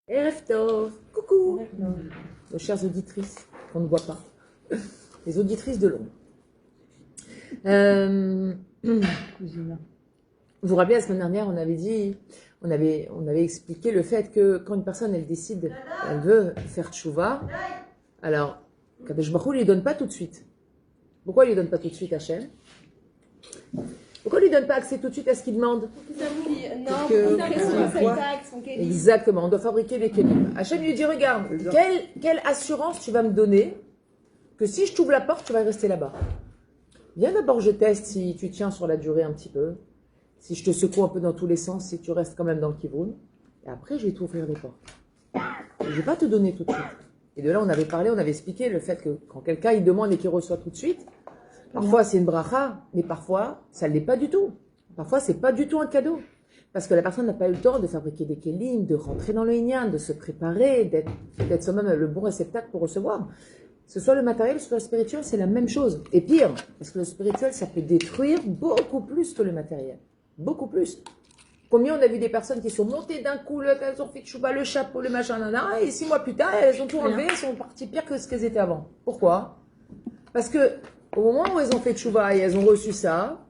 Erev Tov, coucou, nos chères auditrices qu'on ne voit pas, les auditrices de l'ombre. Vous vous rappelez, la semaine dernière, on avait expliqué le fait que quand une personne, elle décide, elle veut faire tchouva, alors, Kadosh Baruch Hu ne lui donne pas tout de suite. Pourquoi il ne lui donne pas tout de suite, Hachem? Pourquoi il ne lui donne pas accès tout de suite à ce qu'il demande? Exactement, on doit fabriquer des kelim. Hachem lui dit, regarde, quelle assurance tu vas me donner que si je t'ouvre la porte, tu vas rester là-bas. Viens d'abord, je teste si tu tiens sur la durée un petit peu, si je te secoue un peu dans tous les sens, si tu restes quand même dans le kivoun, et après je vais t'ouvrir les portes. Je ne vais pas te donner tout de suite. Et de là, on avait parlé, on avait expliqué le fait que quand quelqu'un il demande et qu'il reçoit tout de suite, parfois c'est une bracha, mais parfois ça ne l'est pas du tout. Parfois c'est pas du tout un cadeau. Parce que la personne n'a pas eu le temps de fabriquer des kelim, de rentrer dans le inyan, de se préparer, d'être soi-même le bon réceptacle pour recevoir. Que ce soit le matériel, que ce soit le spirituel, c'est la même chose. Et pire, parce que le spirituel, ça peut détruire beaucoup plus que le matériel. Beaucoup plus. Combien on a vu des personnes qui sont montées d'un coup, elles ont fait tchouba, le chapeau, le machin, nanana, et 6 mois plus tard, elles ont tout enlevé, elles sont parties pire que ce qu'elles étaient avant. Pourquoi? Parce que au moment où elles ont fait tchouba et elles ont reçu ça,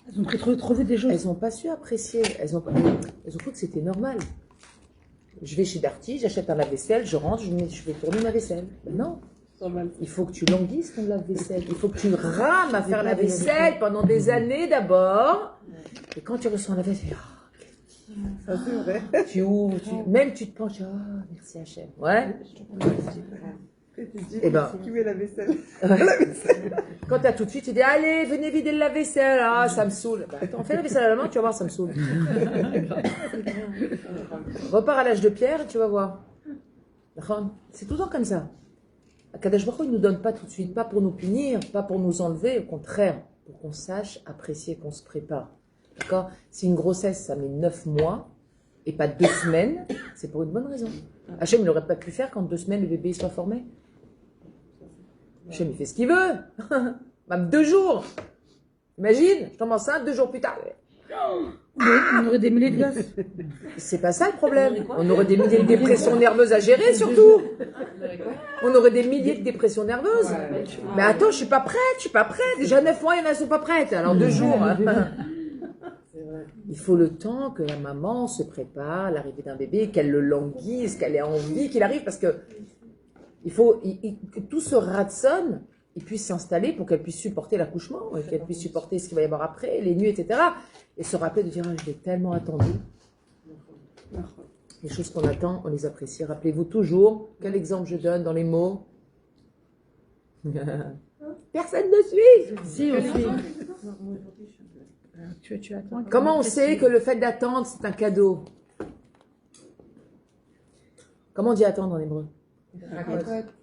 elles ont trouvé des choses. Elles n'ont pas su apprécier. Elles ont cru que c'était normal. Je vais chez Darty, j'achète un lave-vaisselle, je rentre, je vais tourner ma vaisselle. Ben non. Il faut que tu languisses ton lave-vaisselle. Il faut que tu rames à faire la vaisselle pendant des années d'abord. Et quand tu reçois la vaisselle, ça c'est vrai. Tu ouvres, même tu te penches, merci Hachem. Ouais. Et ben, qui met la vaisselle? Quand tu as tout de suite, tu dis allez, venez vider le lave-vaisselle. Ah, ça me saoule. Bah, attends, fais la vaisselle à la main, tu vas voir, ça me saoule. Repars à l'âge de pierre et tu vas voir. C'est tout le temps comme ça. Kadosh Baruch Hu ne nous donne pas tout de suite, pas pour nous punir, pas pour nous enlever, au contraire, pour qu'on sache apprécier, qu'on se prépare. D'accord? Si une grossesse, ça met 9 mois et pas 2 semaines, c'est pour une bonne raison. Hachem, il n'aurait pas pu faire quand 2 semaines, le bébé soit formé. Hachem, il fait ce qu'il veut. Même 2 jours. Imagine, je tombe enceinte 2 jours plus tard. On aurait des milliers de gosses. C'est pas ça le problème. On aurait des milliers de dépressions nerveuses à gérer, surtout. On aurait des milliers de dépressions nerveuses. Mais attends, je suis pas prête. Déjà 9 mois, il y en a qui sont pas prêtes. Alors 2 jours. Il faut le temps que la maman se prépare à l'arrivée d'un bébé, qu'elle le languisse, qu'elle ait envie qu'il arrive, parce que il faut que tout ce ratson il puisse s'installer pour qu'elle puisse supporter l'accouchement, et qu'elle puisse supporter ce qu'il va y avoir après, les nuits, etc. Et se rappeler de dire je l'ai tellement attendu. Les choses qu'on attend, on les apprécie. Rappelez-vous toujours, quel exemple je donne dans les mots? Personne ne suit. Si, on suit. Tu attends. Comment on sait que le fait d'attendre, c'est un cadeau? Comment on dit attendre en hébreu?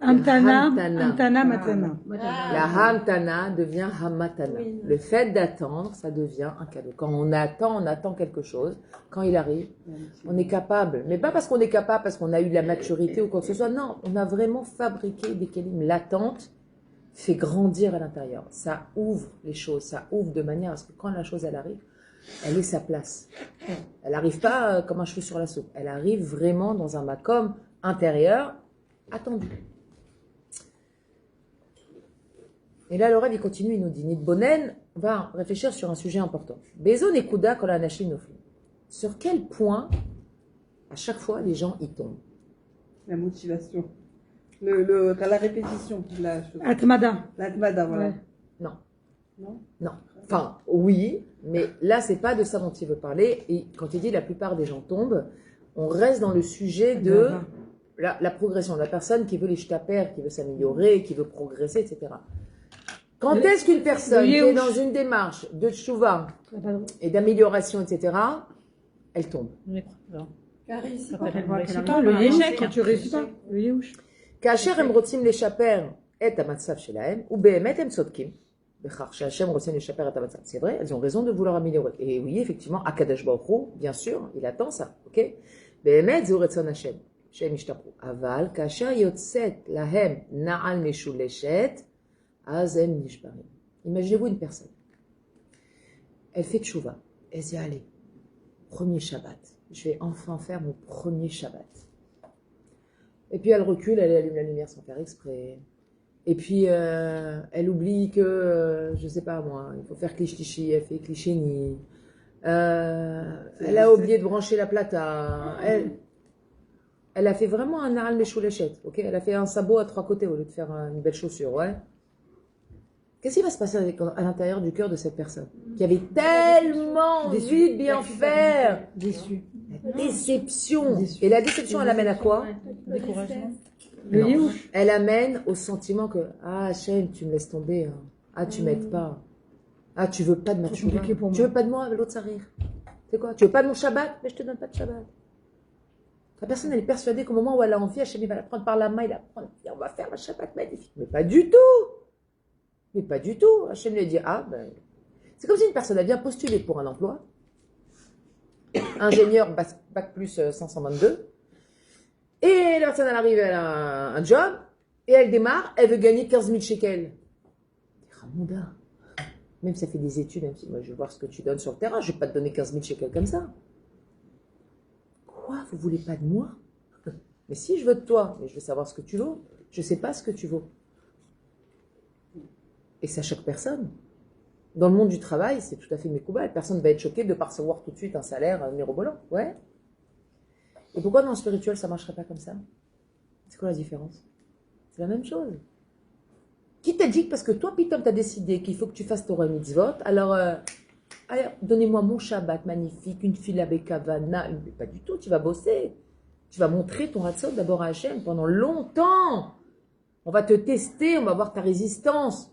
Hamtana, matana. La hamtana devient hamatana. Le fait d'attendre, ça devient un cadeau. Quand on attend quelque chose. Quand il arrive, on est capable. Mais pas parce qu'on est capable, parce qu'on a eu de la maturité ou quoi que ce soit. Non, on a vraiment fabriqué des kelim. L'attente fait grandir à l'intérieur. Ça ouvre les choses. Ça ouvre de manière à ce que quand la chose, elle arrive, elle ait sa place. Elle n'arrive pas comme un cheveu sur la soupe. Elle arrive vraiment dans un makom intérieur attendu. Et là, le Rav, il continue, il nous dit, Nidbonen, on va réfléchir sur un sujet important. Bezon et Kouda kol hanashim noflim. Sur quel point, à chaque fois, les gens y tombent? La motivation. La répétition de la chose. Atmada. L'atmada, voilà. Ouais. Non. Enfin, oui, mais là, c'est pas de ça dont il veut parler. Et quand il dit la plupart des gens tombent, on reste dans le sujet de la progression, de la personne qui veut les shtaper, qui veut s'améliorer, qui veut progresser, etc. Quand est-ce qu'une personne qui est dans une démarche de tchouva et d'amélioration, etc., elle tombe? Car ici, le l'échec, quand tu réussis pas. Le yéhouch. Kacher em rotzim leshaper et amatsav shelahem, ou behemet em sotkim. C'est vrai, elles ont raison de vouloir améliorer. Et oui, effectivement, Akadosh Baruch Hu, bien sûr, il attend ça. Ok? Behemet zu retzon Hashem. Shem ishtapru. Aval, kasher yotzet lahem na'al meshuleshet, azem nishbarim. Imaginez-vous une personne. Elle fait tchouva. Elle dit, allez, premier Shabbat. Je vais enfin faire mon premier Shabbat. Et puis elle recule, elle allume la lumière sans faire exprès. Et puis elle oublie que, je sais pas moi, il faut faire cliché, elle fait cliché-ni. Elle a oublié de brancher la plata. Elle a fait vraiment un aral méchouléchette, ok? Elle a fait un sabot à 3 côtés au lieu de faire une belle chaussure, ouais? Qu'est-ce qui va se passer à l'intérieur du cœur de cette personne qui avait tellement envie de bien faire? Déçu. La déception. Et la déception, elle amène à quoi? Découragement. Non. Elle amène au sentiment que ah Hachem, tu me laisses tomber. Hein. Ah, tu m'aides pas. Ah, tu veux pas de ma tchouva. Tu veux pas de moi, l'autre ça rire. C'est quoi? Tu veux pas de mon Shabbat? Mais je te donne pas de Shabbat. La personne, elle est persuadée qu'au moment où elle a envie, Hachem, il va la prendre par la main, il va prendre, on va faire un Shabbat magnifique. Mais pas du tout. Mais pas du tout. Hachem lui dit, ah, ben. C'est comme si une personne a bien postulé pour un emploi. Ingénieur, bac plus 522. Et la personne, elle arrive, elle a un job, et elle démarre, elle veut gagner 15 000 shekels. Ramouda. Même si ça fait des études, même si moi je veux voir ce que tu donnes sur le terrain, je ne vais pas te donner 15 000 shekels comme ça. Quoi? Vous voulez pas de moi? Mais si, je veux de toi, mais je veux savoir ce que tu vaux. Je ne sais pas ce que tu vaux. Et ça choque personne. Dans le monde du travail, c'est tout à fait mécoubal. Personne ne va être choqué de percevoir tout de suite un salaire mirobolant. Ouais. Et pourquoi dans le spirituel, ça ne marcherait pas comme ça? C'est quoi la différence? C'est la même chose. Qui t'a dit que parce que toi, Pitom, tu as décidé qu'il faut que tu fasses Torah Mitzvot, alors, allez, donnez-moi mon Shabbat magnifique, une fila bekavana, pas du tout, tu vas bosser. Tu vas montrer ton Ratzot d'abord à Hachem pendant longtemps. On va te tester, on va voir ta résistance.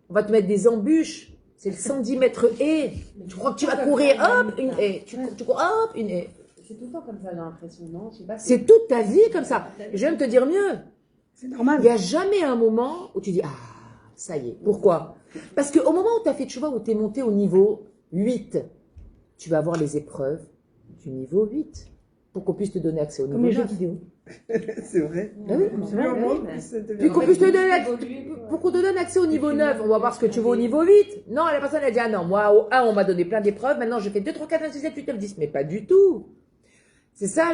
On va te mettre des embûches. C'est le 110 mètres haie. Tu crois que tu vas courir, hop, une haie. Tu cours, hop, une haie. C'est tout le temps comme ça, j'ai l'impression, non? C'est toute ta vie comme ça. Et je vais même te dire mieux. C'est normal. Il n'y a jamais un moment où tu dis, ah, ça y est. Pourquoi? Parce qu'au moment où tu as fait tchouva, où tu es monté au niveau 8, tu vas avoir les épreuves du niveau 8 pour qu'on puisse te donner accès au niveau 9. Comme les jeux vidéo. C'est vrai. Ah oui, c'est vrai. Puis qu'on puisse te donner, pour qu'on te donne accès au niveau 9, on va voir ce que tu veux au niveau 8. Non, la personne a dit, ah non, moi, au 1, on m'a donné plein d'épreuves, maintenant je fais 2, 3, 4, 5, 6, 7, 8, 9, 10. Mais pas du tout. C'est ça,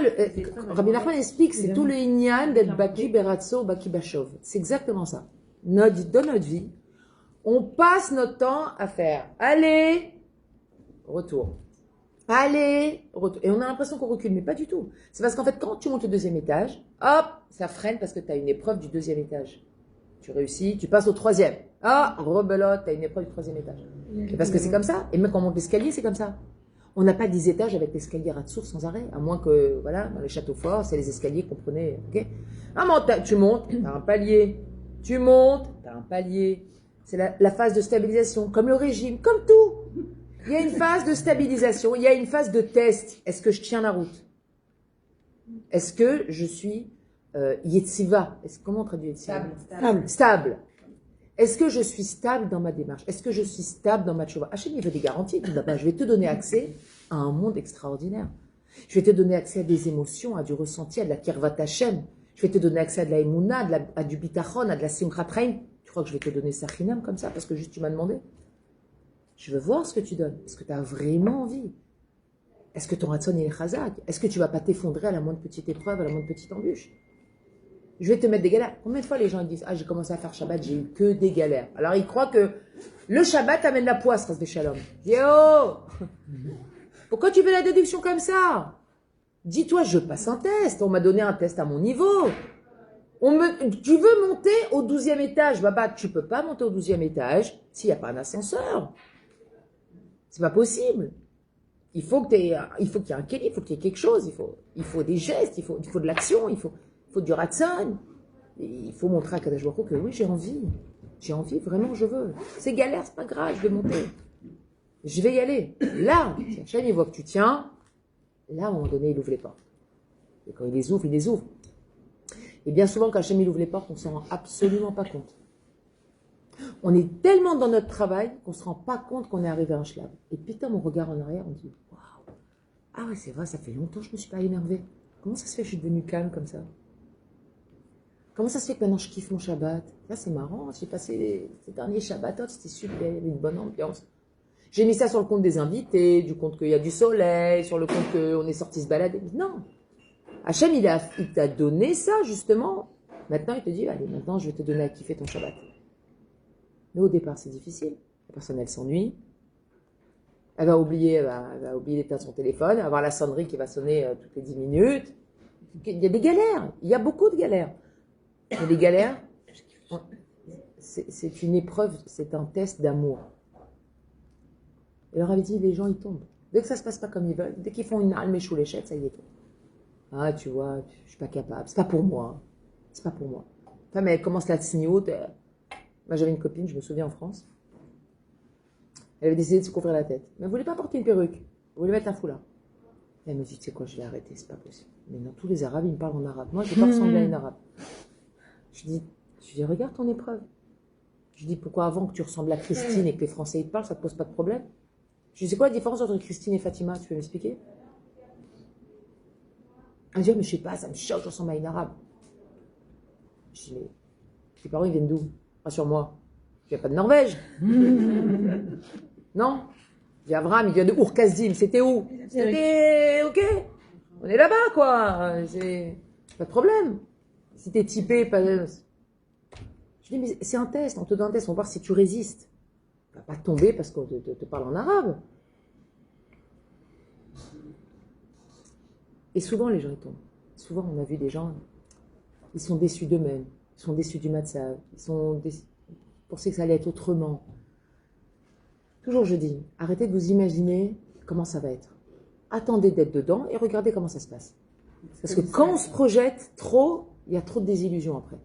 Rabbi Nachman explique, c'est tout le inyan d'être Baki Beratso, Baki Bashov. C'est exactement ça. Dans notre vie, on passe notre temps à faire aller, retour. Aller, retour. Et on a l'impression qu'on recule, mais pas du tout. C'est parce qu'en fait, quand tu montes au 2e étage, hop, ça freine parce que tu as une épreuve du 2e étage. Tu réussis, tu passes au 3e. Ah, rebelote, tu as une épreuve du 3e étage. Et parce que c'est comme ça. Et même quand on monte l'escalier, c'est comme ça. On n'a pas 10 étages avec l'escalier Ratsour sans arrêt, à moins que, voilà, dans les châteaux forts, c'est les escaliers qu'on prenait, ok? Tu montes, tu as un palier. Tu montes, tu as un palier. C'est la phase de stabilisation, comme le régime, comme tout. Il y a une phase de stabilisation, il y a une phase de test. Est-ce que je tiens la route? Est-ce que je suis Yetziva? Comment on traduit Yetziva? Stable. Est-ce que je suis stable dans ma démarche? Est-ce que je suis stable dans ma tchouva? Hachem, il veut des garanties. Il dit, je vais te donner accès à un monde extraordinaire. Je vais te donner accès à des émotions, à du ressenti, à de la kirvat Hachem. Je vais te donner accès à de la émouna, à du bitachon, à de la simchat rein. Tu crois que je vais te donner ça chinam comme ça parce que juste tu m'as demandé? Je veux voir ce que tu donnes. Est-ce que tu as vraiment envie? Est-ce que ton ratson est chazak? Est-ce que tu vas pas t'effondrer à la moindre petite épreuve, à la moindre petite embûche? Je vais te mettre des galères. Combien de fois les gens disent, ah, j'ai commencé à faire Shabbat, j'ai eu que des galères. Alors ils croient que le Shabbat amène la poisse, Ras Shalom. Yo! Pourquoi tu fais la déduction comme ça? Dis-toi, je passe un test. On m'a donné un test à mon niveau. Tu veux monter au 12e étage? Baba, tu peux pas monter au 12e étage s'il n'y a pas un ascenseur. C'est pas possible. Il faut qu'il y ait un kéli, il faut qu'il y ait quelque chose. Il faut des gestes, il faut de l'action, il faut du ratson. Il faut montrer à Kadosh Baruch Hu que oui, j'ai envie. J'ai envie, vraiment, je veux. C'est galère, c'est pas grave, je vais monter. Je vais y aller. Là, si Hachem, il voit que tu tiens, là, à un moment donné, il ouvre les portes. Et quand il les ouvre, il les ouvre. Et bien souvent, quand Hachem, il ouvre les portes, on ne s'en rend absolument pas compte. On est tellement dans notre travail qu'on ne se rend pas compte qu'on est arrivé à un shlab. Et putain, on regarde en arrière, on dit, waouh, ah ouais, c'est vrai, ça fait longtemps que je ne me suis pas énervée. Comment ça se fait que je suis devenue calme comme ça? Comment ça se fait que maintenant je kiffe mon Shabbat? Là, c'est marrant, j'ai passé ces derniers Shabbatot, c'était super, il y avait une bonne ambiance. J'ai mis ça sur le compte des invités, du compte qu'il y a du soleil, sur le compte qu'on est sorti se balader. Non. Hachem, il t'a donné ça, justement. Maintenant, il te dit, allez, maintenant, je vais te donner à kiffer ton Shabbat. Mais au départ, c'est difficile. La personne, elle s'ennuie. Elle va oublier d'éteindre son téléphone, elle va avoir la sonnerie qui va sonner toutes les 10 minutes. Il y a des galères. Il y a beaucoup de galères. Il y a des galères. C'est une épreuve, c'est un test d'amour. Et leur avait dit, les gens, ils tombent. Dès que ça se passe pas comme ils veulent, dès qu'ils font une almèche ou l'échette, ça y est. Ah, tu vois, je suis pas capable. C'est pas pour moi. C'est pas pour moi. Enfin, mais elle commence la tsniout. Moi, j'avais une copine, je me souviens, en France. Elle avait décidé de se couvrir la tête. Mais elle voulait pas porter une perruque. Elle voulait mettre un foulard. Et elle me dit, tu sais quoi, je vais arrêter, c'est pas possible. Mais non, tous les Arabes, ils me parlent en arabe. Moi, je vais pas ressembler à une Arabe. Je dis, regarde ton épreuve. Je dis, pourquoi avant que tu ressembles à Christine et que les Français ils te parlent, ça te pose pas de problème? Je dis, c'est quoi la différence entre Christine et Fatima? Tu peux m'expliquer? Elle me dit, mais je sais pas, ça me choque, je ressemble à une Arabe. Je dis, mais tes parents, ils viennent d'où? Rassure-moi. Tu viens pas de Norvège? Non? Je dis, Abraham, il vient de Ur-Kasdim. C'était où? C'était, ok. On est là-bas, quoi. C'est pas de problème. Si t'es typé, pas... Je dis, mais c'est un test, on te donne un test, on va voir si tu résistes. Tu vas pas tomber parce qu'on te parle en arabe. Et souvent, les gens ils tombent. Souvent, on a vu des gens, ils sont déçus d'eux-mêmes, ils sont déçus du matzav, ils pensaient que ça allait être autrement. Toujours, je dis, arrêtez de vous imaginer comment ça va être. Attendez d'être dedans et regardez comment ça se passe. Parce que quand on se projette trop, il y a trop de désillusions après.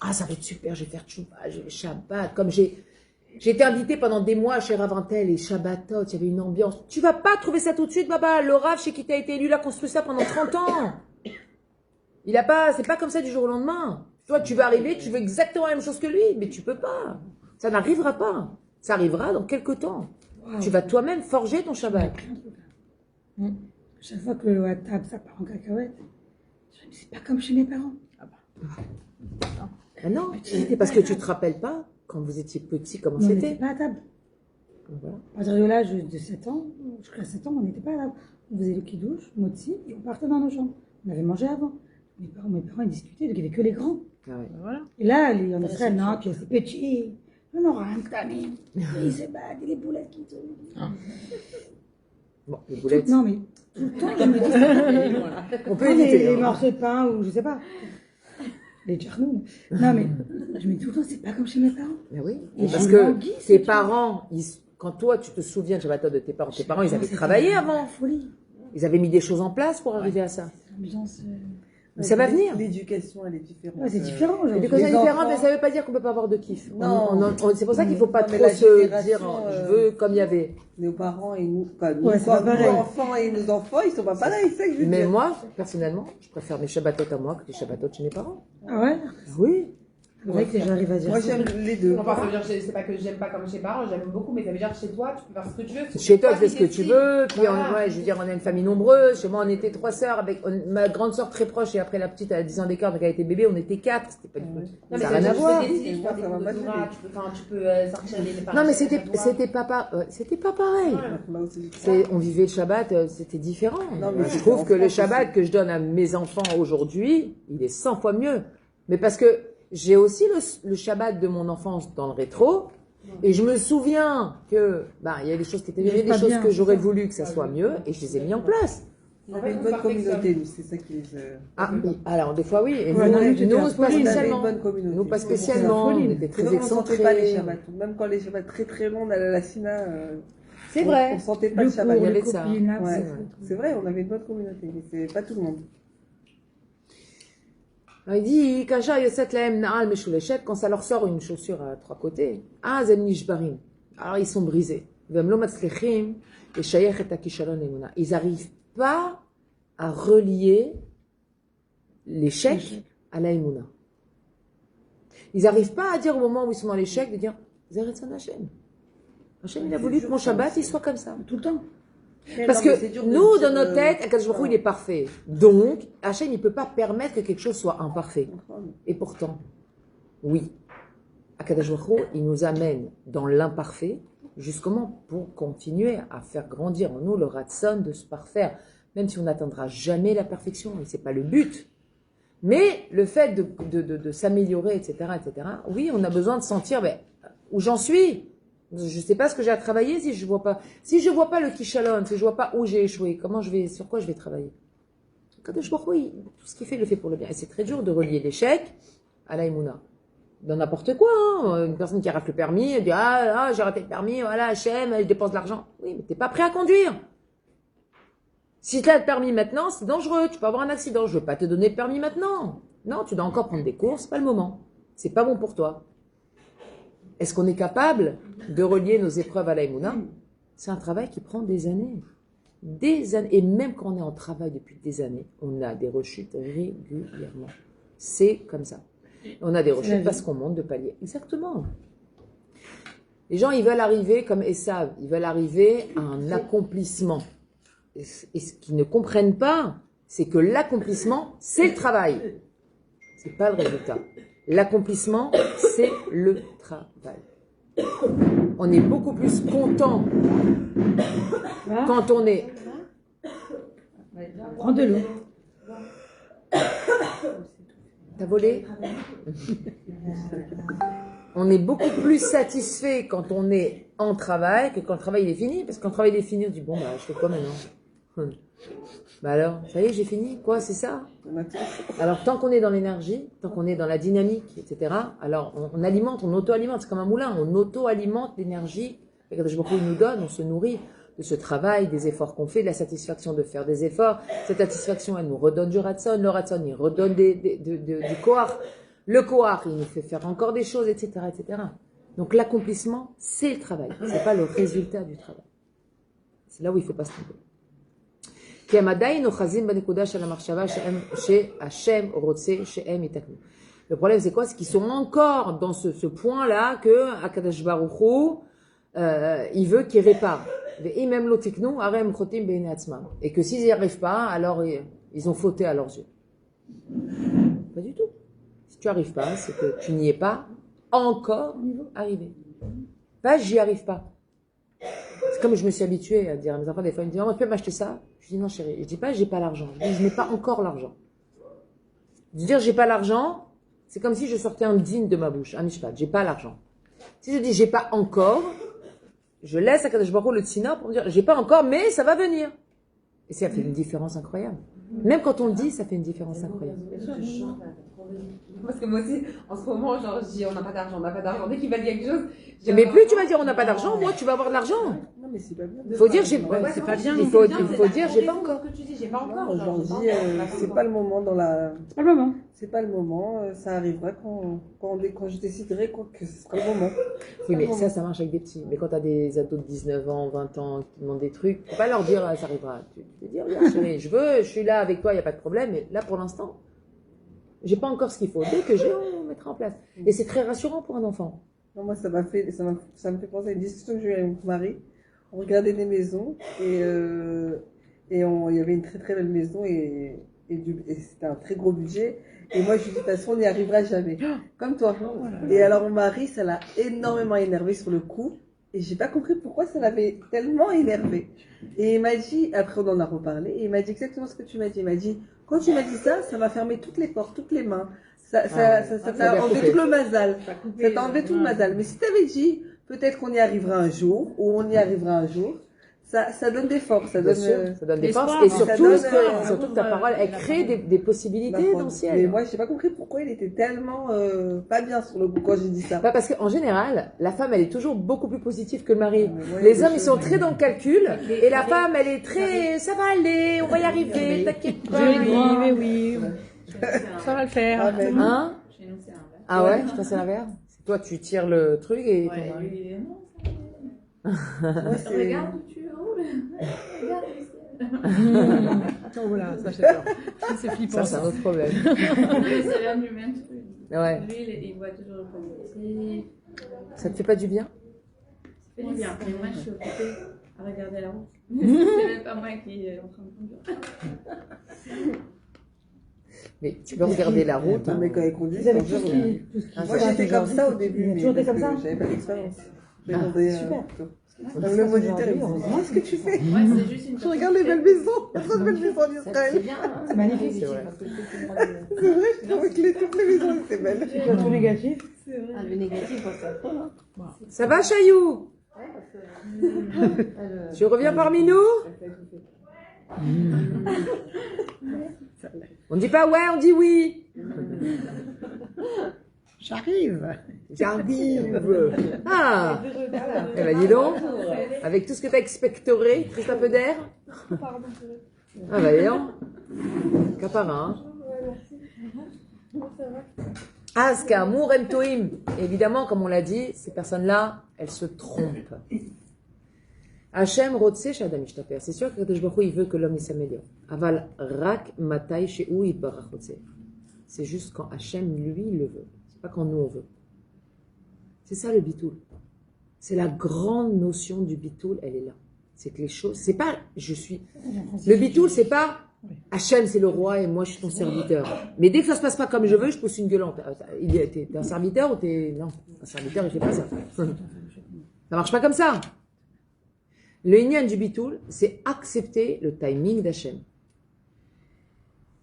Ah, ça va être super, je vais faire tchouba, je vais Shabbat. Comme j'ai été invitée pendant des mois chez Ravintel et Shabbatot, il y avait une ambiance. Tu vas pas trouver ça tout de suite, Baba. Le Rav chez qui t'as été élu, il a construit ça pendant 30 ans. C'est pas comme ça du jour au lendemain. Toi, tu vas arriver, tu veux exactement la même chose que lui, mais tu peux pas. Ça n'arrivera pas. Ça arrivera dans quelques temps. Wow. Tu vas toi-même forger ton Shabbat. Chaque fois que le WhatsApp, ça part en cacahuète, je me dis, c'est pas comme chez mes parents. Ah bah. Ah non, parce que tu te rappelles pas, quand vous étiez petit, comment c'était? On n'était pas à table. Voilà. À partir de l'âge de 7 ans, jusqu'à 7 ans, on n'était pas à table. On faisait le kidouche, motzi, et on partait dans nos chambres. On avait mangé avant. Mes parents, ils discutaient, donc il n'y avait que les grands. Ah ouais. Voilà. Et là, en Israël, non, puis c'est petit. On aura un tamin. Il se bat, les boulettes qui tournent. Bon, les boulettes. Non, mais tout le temps, je me dis. On peut éviter. Les morceaux de pain, ou je sais pas. Les tcharnous. Non, mais je me dis tout le temps, c'est pas comme chez mes parents. Mais oui. Et parce que tes parents, quand toi, tu te souviens de Shabbatot de tes parents, ils avaient travaillé avant. Folie. Ils avaient mis des choses en place pour arriver à ça. L'ambiance. Mais ça va venir. L'éducation, elle est différente. Ouais, c'est différent. L'éducation est différente, mais ça ne veut pas dire qu'on ne peut pas avoir de kiff. Non. C'est pour ça qu'il ne faut pas trop se dire je veux comme il y avait. Nos parents et nous, nos enfants et nos enfants, ils ne sont pas pareils, c'est ça que je veux dire. Mais moi, personnellement, je préfère mes Shabbatot à moi que les Shabbatot chez mes parents. Ah ouais? Oui. C'est vrai que les gens arrivent à dire moi, ça. j'aime les deux. Enfin, ça veut dire c'est pas que j'aime pas comme chez mes parents, j'aime beaucoup, mais ça veut dire que chez toi, tu peux faire ce que tu veux. Chez toi, tu fais ce que tu veux. Puis, Voilà. je veux dire, on a une famille nombreuse. Chez moi, on était 3 sœurs avec ma grande sœur très proche et après la petite à 10 ans d'écart, donc elle était bébé, on était 4. C'était pas du tout. Non, mais Ça n'a rien à tu voir. peux décider, tu peux faire des Ça va cours pas de te Torah, aider. tu peux sortir les parents. Non, mais c'était pas pareil. On vivait le Shabbat, c'était différent. Non, mais Je trouve que le France Shabbat que je donne à mes enfants aujourd'hui, il est 100 fois mieux. Mais parce que j'ai aussi le Shabbat de mon enfance dans le rétro, et je me souviens que, il y a des choses qui étaient mieux, des choses que j'aurais voulu que ça soit mieux, et je les ai mis en place. On avait une bonne communauté, nous, c'est ça qui les. Ah, alors des fois oui, et Ouais, nous pas On avait spécialement. une bonne communauté. Nous pas spécialement, on était C'est très vrai qu'on ne sentait pas les excentrés. Shabbats. Même quand les Shabbats très très longs, on allait à la Sina. C'est vrai. On ne sentait pas le Le Shabbat. il y cours, avait le ça. copinage, Ouais, c'est c'est vrai, on avait une bonne communauté, mais c'est pas tout le monde. Alors, il dit, Kacha Yosset Laem Naal Meshuleshet, quand ça leur sort une chaussure à 3 côtés, ah, Zem Nishbarim. Alors ils sont brisés. Vem lo matzlichim, et Shayech et Akishalon Emuna. Ils n'arrivent pas à relier l'échec à la Emuna. Ils n'arrivent pas à dire au moment où ils sont dans l'échec, de dire, Zeretzon Hashem. Hashem, il a voulu que mon Shabbat, il soit comme ça. tout le temps. Parce que nous, dans notre tête, Akadosh Baruch Hu, il est parfait. Donc, Hachem, il ne peut pas permettre que quelque chose soit imparfait. Et pourtant, oui, Akadosh Baruch Hu, il nous amène dans l'imparfait, justement pour continuer à faire grandir en nous le ratson de se parfaire. même si on n'atteindra jamais la perfection, et c'est pas le but. Mais le fait de s'améliorer, etc., oui, on a besoin de sentir où j'en suis. Je sais pas ce que j'ai à travailler si je vois pas le kishalon, si je vois pas où j'ai échoué, sur quoi je vais travailler. Kadosh Baruch Hu, tout ce qu'il fait, il le fait pour le bien. Et c'est très dur de relier l'échec à l'aïmouna. Dans n'importe quoi, hein. Une personne qui rate le permis, elle dit j'ai raté le permis, voilà, Hachem, je dépense de l'argent. Oui, mais t'es pas prêt à conduire. Si tu as le permis maintenant, c'est dangereux, tu peux avoir un accident, je veux pas te donner le permis maintenant. Non, tu dois encore prendre des cours, c'est pas le moment. C'est pas bon pour toi. Est-ce qu'on est capable de relier nos épreuves à l'aïmouna? C'est un travail qui prend des années. Des années. Et même quand on est en travail depuis des années, on a des rechutes régulièrement. C'est comme ça. On a des rechutes parce qu'on monte de palier. Exactement. Les gens, ils veulent arriver comme Esav, ils veulent arriver à un accomplissement. Et ce qu'ils ne comprennent pas, c'est que l'accomplissement, c'est le travail. C'est pas le résultat. L'accomplissement, c'est le travail. On est beaucoup plus content quand on est... Prends de l'eau. T'as volé? On est beaucoup plus satisfait quand on est en travail que quand le travail il est fini. Parce que quand le travail il est fini, on dit bon, je fais quoi maintenant? Bah alors, ça y est, j'ai fini. Quoi, c'est ça? Alors, tant qu'on est dans l'énergie, tant qu'on est dans la dynamique, etc., alors on alimente, on auto-alimente. C'est comme un moulin, on auto-alimente l'énergie. Quand je nous donne, on se nourrit de ce travail, des efforts qu'on fait, de la satisfaction de faire des efforts. Cette satisfaction, elle nous redonne du ratson. Le ratson, il redonne du kohar. Le kohar, il nous fait faire encore des choses, etc., etc. Donc, l'accomplissement, c'est le travail. C'est pas le résultat du travail. C'est là où il faut pas se tromper. Le problème, c'est quoi? C'est qu'ils sont encore dans ce point-là que Akadosh Baruch Hu, il veut qu'ils réparent. Et que s'ils n'y arrivent pas, alors ils ont fauté à leurs yeux. Pas du tout. Si tu n'y arrives pas, c'est que tu n'y es pas encore arrivé. Pas j'y arrive pas. C'est comme je me suis habituée à dire à mes enfants, des fois, ils me disent, tu peux m'acheter ça? Je dis, non, chérie. Je dis pas, j'ai pas l'argent. Je dis, je n'ai pas encore l'argent. De dire, j'ai pas l'argent, c'est comme si je sortais un din de ma bouche, un mishpat. J'ai pas l'argent. Si je dis, j'ai pas encore, je laisse à Kadosh Baruch Hu le tsina pour me dire, j'ai pas encore, mais ça va venir. Et ça fait une différence incroyable. Même quand on le dit, ça fait une différence incroyable. Parce que moi aussi, en ce moment, genre, je dis on n'a pas d'argent, on n'a pas d'argent. Dès qu'il va dire quelque chose, je dis, mais plus tu vas dire on n'a pas d'argent, moins tu vas avoir de l'argent. Non, mais c'est pas bien. Il faut dire j'ai c'est pas bien. Il faut dire j'ai pas encore. Ce que tu dis, j'ai pas encore. J'en dis, c'est pas le moment dans la. C'est pas le moment. C'est pas le moment. Ça arrivera quand je déciderai que ce sera le moment. Oui, mais ça marche avec des petits. Mais quand tu as des ados de 19 ans, 20 ans qui te demandent des trucs, faut pas leur dire ça arrivera. Tu peux dire, regarde, chérie, je suis là avec toi, il n'y a pas de problème, mais là pour l'instant, j'ai pas encore ce qu'il faut. Dès que j'ai, on mettra en place. Et c'est très rassurant pour un enfant. Non, moi, ça me fait penser à une discussion que j'ai eue avec mon mari. On regardait des maisons et il y avait une très très belle maison et c'était un très gros budget. Et moi, je lui dis, de toute façon, on n'y arrivera jamais. Comme toi. Et alors, mon mari, ça l'a énormément énervé sur le coup. Et j'ai pas compris pourquoi ça l'avait tellement énervé. Et il m'a dit, après on en a reparlé, et il m'a dit exactement ce que tu m'as dit. Il m'a dit, quand tu m'as dit ça, ça m'a fermé toutes les portes, toutes les mains. Ça t'a enlevé tout le mazal. Ça t'a enlevé tout le mazal. Mais si t'avais dit, peut-être qu'on y arrivera un jour, ou on y arrivera un jour, ça donne des forces, ça donne des forces. Et surtout que ta parole, elle crée des possibilités dans le ciel. Mais moi, j'ai pas compris pourquoi il était tellement pas bien sur le coup quand j'ai dit ça. Parce qu'en général, la femme, elle est toujours beaucoup plus positive que le mari. Les hommes, ils sont très dans le calcul, et la femme, elle est très, ça va aller, on va y arriver, t'inquiète pas. Oui. Ça va le faire. Hein? Ah ouais, je passe à l'inverse. Toi, tu tires le truc et. Ouais, lui, non. Regarde où tu roules. Regarde Oh voilà, ça j'ai peur. C'est flippant. Ça, c'est un autre problème. ça vient du même truc. Ouais. Lui, il voit toujours le Ça te fait pas du bien? Ça fait du bien. Mais moi, je suis occupée à regarder la route. C'est même pas moi qui est en train de conduire. Mais tu peux regarder la route. Non, mais quand il conduit, Vous avez c'est tout dangereux. ce qui. Moi, j'étais comme ça au début. Toujours été comme ça? J'avais pas d'expérience. Ah, Super. Le moniteur, il me dit, qu'est-ce que tu fais? Ouais, c'est juste une Je regarde les belles maisons. Il y a trop de belles maisons en C'est Israël. bien, hein. C'est magnifique. C'est vrai. Parce que je sais que moi, C'est vrai, je trouve que toutes les maisons, c'est belle. Tu as tout négatif. ah, le négatif, on s'en fout, hein. Ça va, Chaillou? Ouais, parce que- Tu reviens parmi nous? On dit pas ouais, on dit oui. J'arrive. J'arrive. Ah, eh ben dis donc, avec tout ce que t'as expectoré, il te reste un peu d'air? Ah bah dis donc. Capara, hein. Ah, ce qu'amour aime toim. Évidemment, comme on l'a dit, ces personnes-là, elles se trompent. Hachem rotse shadam ishtaper. C'est sûr que Kadosh Baruch Hu, il veut que l'homme il s'améliore. Aval rak matai shehu yitbarach rotse. C'est juste quand Hachem, lui, il le veut. C'est pas quand nous, on veut. C'est ça le bitoul. C'est la grande notion du bitoul, elle est là. C'est que les choses, c'est pas je suis. Le bitoul, c'est pas Hachem, c'est le roi et moi, je suis ton serviteur. Mais dès que ça se passe pas comme je veux, je pousse une gueulante. T'es un serviteur ou t'es. Non, un serviteur, il fait pas ça. Ça marche pas comme ça. Le inyan du bitoul, c'est accepter le timing d'Hachem.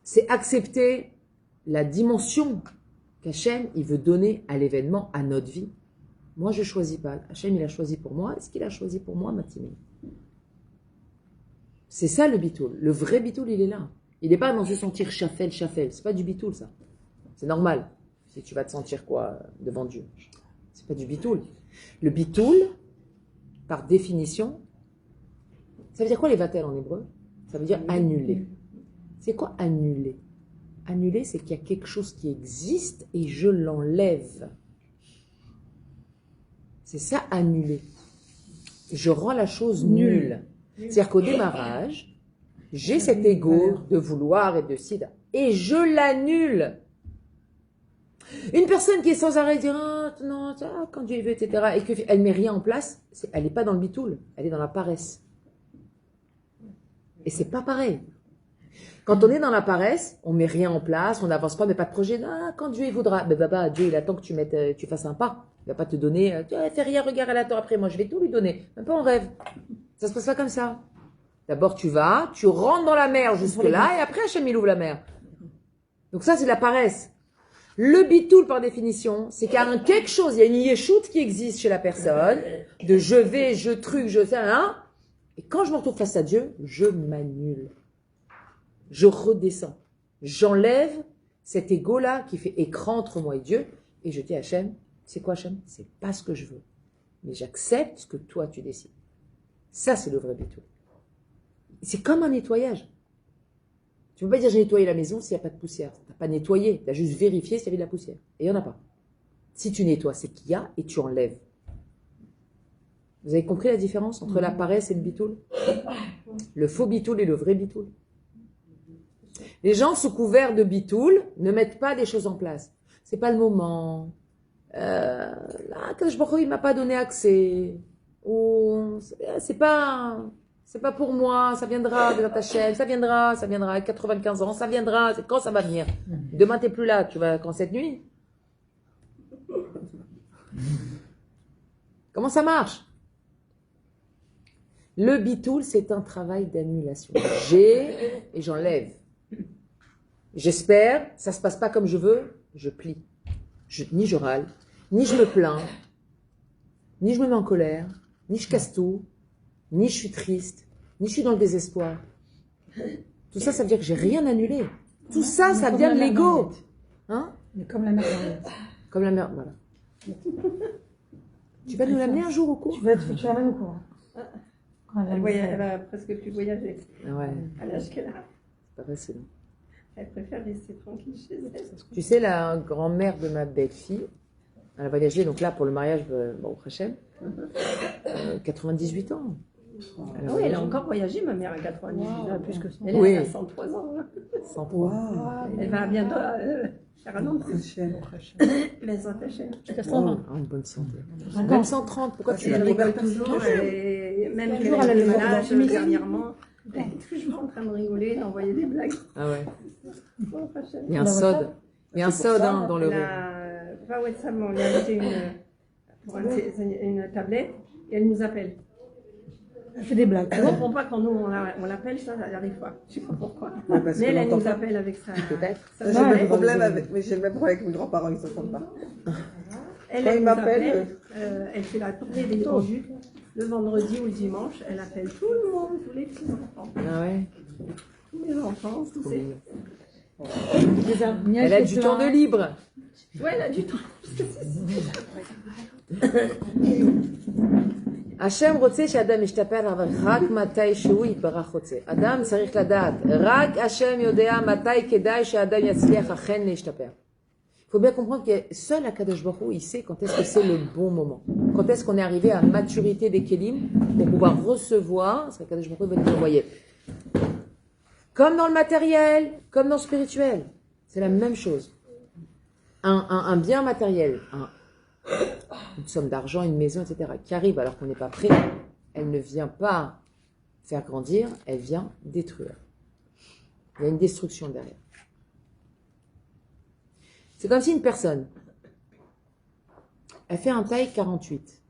C'est accepter la dimension qu'Hachem, il veut donner à l'événement, à notre vie. Moi, je choisis pas. Hachem, il a choisi pour moi. Est-ce qu'il a choisi pour moi, Matimé? C'est ça le bitoul. Le vrai bitoul, il est là. Il n'est pas dans se sentir chafel. C'est pas du bitoul, ça. C'est normal. Si tu vas te sentir quoi devant Dieu. C'est pas du bitoul. Le bitoul, par définition, ça veut dire quoi les vatel en hébreu? Ça veut dire annuler. C'est quoi annuler? Annuler, c'est qu'il y a quelque chose qui existe et je l'enlève. C'est ça, annuler. Je rends la chose nulle. C'est-à-dire qu'au démarrage, j'ai cet ego de vouloir et de sida. Et je l'annule. Une personne qui est sans arrêt dire non, quand Dieu veut, etc. et qu'elle ne met rien en place, elle n'est pas dans le bitoul, elle est dans la paresse. Et c'est pas pareil. Quand on est dans la paresse, on met rien en place, on n'avance pas, mais pas de projet. Ah, quand Dieu il voudra, ben baba, Dieu il attend que tu fasses un pas. Il va pas te donner, fais rien, regarde, elle attend après, moi je vais tout lui donner. Même pas en rêve. Ça se passe pas comme ça. D'abord tu vas, tu rentres dans la mer jusque là, et après Hachem il ouvre la mer. Donc ça c'est de la paresse. Le bitoul par définition, c'est qu'il y a quelque chose, il y a une yeshout qui existe chez la personne, de je vais, je truc, je sais, hein. Et quand je me retrouve face à Dieu, je m'annule. Je redescends. J'enlève cet ego-là qui fait écran entre moi et Dieu. Et je dis à Hachem, c'est quoi Hachem? C'est pas ce que je veux. Mais j'accepte ce que toi tu décides. Ça, c'est le vrai bitoul. C'est comme un nettoyage. Tu ne peux pas dire j'ai nettoyé la maison s'il n'y a pas de poussière. Tu n'as pas nettoyé. Tu as juste vérifié s'il y avait de la poussière. Et il n'y en a pas. Si tu nettoies, c'est qu'il y a et tu enlèves. Vous avez compris la différence entre la paresse et le bitoul? Le faux bitoul et le vrai bitoul. Les gens sous couvert de bitoul ne mettent pas des choses en place. C'est pas le moment. Là, Kadosh Baruch Hu, il m'a pas donné accès. Ou c'est pas pour moi. Ça viendra de ta chaîne. Ça viendra à 95 ans. Ça viendra. C'est quand ça va venir. Demain t'es plus là. Tu vas quand cette nuit? Comment ça marche? Le bitoul, c'est un travail d'annulation. J'ai et j'enlève. J'espère, ça se passe pas comme je veux, je plie. Ni je râle, ni je me plains, ni je me mets en colère, ni je casse tout, ni je suis triste, ni je suis dans le désespoir. Tout ça, ça veut dire que j'ai rien annulé. Tout ça, ça vient de l'ego. Hein? Mais comme la mère d'Henriette. Comme la mère, voilà. Tu vas nous l'amener un jour au cours? Tu l'amènes au courant. Elle a presque plus voyagé. Ah ouais, À l'âge qu'elle a. c'est pas facile. Elle préfère rester tranquille chez elle. Tu sais, la grand-mère de ma belle-fille, elle a voyagé, donc là, pour le mariage, au Hachem, 98 ans. Ah oui, elle a encore voyagé, ma mère, à 98 ans. Plus que ça. Elle Oui. est à 103 ans. Hein. 103. Elle va bientôt à Charanon. Maison Hachem. Jusqu'à 100 ans. Une bonne santé. Même 130, pourquoi tu Elle l'as rigole toujours. Même Toujours qu'elle à la est malade maison. dernièrement. Elle est toujours en train de rigoler, d'envoyer des blagues. Ah ouais. Oh, Hachem. Il y a un sod. Il y a un sod dans le Elle riz. a, pas WhatsApp, mais on lui a acheté une tablette et elle nous appelle. Elle fait des blagues. Elle ne comprend pas quand nous on l'appelle, ça, elle n'arrive pas. Je ne sais pas pourquoi. Ouais, parce Mais qu'on elle entend nous pas. appelle avec ça. Peut-être. J'ai le même problème avec, mais j'ai le même problème avec mes grands-parents, ils ne s'entendent pas. Elle, Quand elle ils nous m'appellent, appelle, elle fait la tournée des conduites le vendredi ou le dimanche. Elle appelle tout le monde, tous les petits enfants, Ah ouais. tous les enfants, tous ces. Elle a du temps de libre. Ouais, elle a du temps. השם רוצה שאדם ישתפר, אבל רק מתי שהוא יתברך רוצה. אדם צריך לדעת, רק השם יודע מתי כדאי שאדם יצליח אכן להשתפר. Il faut bien comprendre que seul Akadosh Baruch Hu, il sait quand est-ce que c'est le bon moment. Quand est-ce qu'on est arrivé à maturité des kelim pour pouvoir recevoir ce qu'Akadosh Baruch Hu va nous envoyer. Comme dans le matériel, comme dans le spirituel. C'est la même chose. Un bien matériel, une somme d'argent, une maison, etc., qui arrive alors qu'on n'est pas prêt, elle ne vient pas faire grandir, elle vient détruire. Il y a une destruction derrière. C'est comme si une personne, elle fait un taille 48,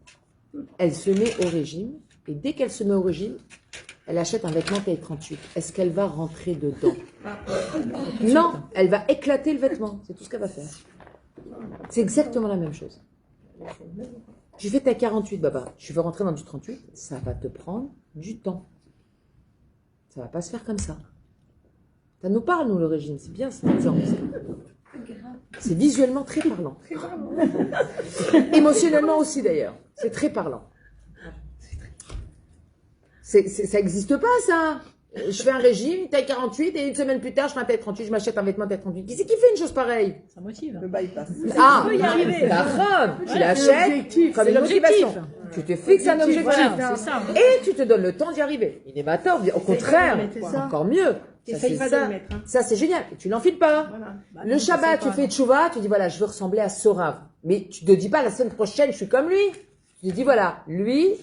elle se met au régime, et dès qu'elle se met au régime, elle achète un vêtement taille 38. Est-ce qu'elle va rentrer dedans? Non, elle va éclater le vêtement, c'est tout ce qu'elle va faire. C'est exactement la même chose. Tu fais ta 48, Baba, tu veux rentrer dans du 38, ça va te prendre du temps. Ça va pas se faire comme ça. Ça nous parle, nous, le régime, c'est bien cet exemple. C'est visuellement très parlant. Émotionnellement aussi, d'ailleurs. C'est très parlant. Ça n'existe pas, ça. Je fais un régime, taille 48, et une semaine plus tard, je fais un taille 38, je m'achète un vêtement taille 38. Qui c'est qui fait une chose pareille? Ça motive. Le bypass. Ah, y arriver. la robe, tu l'achètes comme une motivation. Tu te fixes un objectif. Voilà, c'est ça. Et tu te donnes le temps d'y arriver. Il n'est pas tort, au contraire, encore mieux. Ça, Essaye pas de le mettre. Hein. ça, c'est génial. Et tu l'enfiles pas. Voilà. Bah, Le Shabbat, tu fais tchouva, tu dis voilà, je veux ressembler à Sorav. Mais tu te dis pas la semaine prochaine, je suis comme lui. Tu te dis voilà, lui,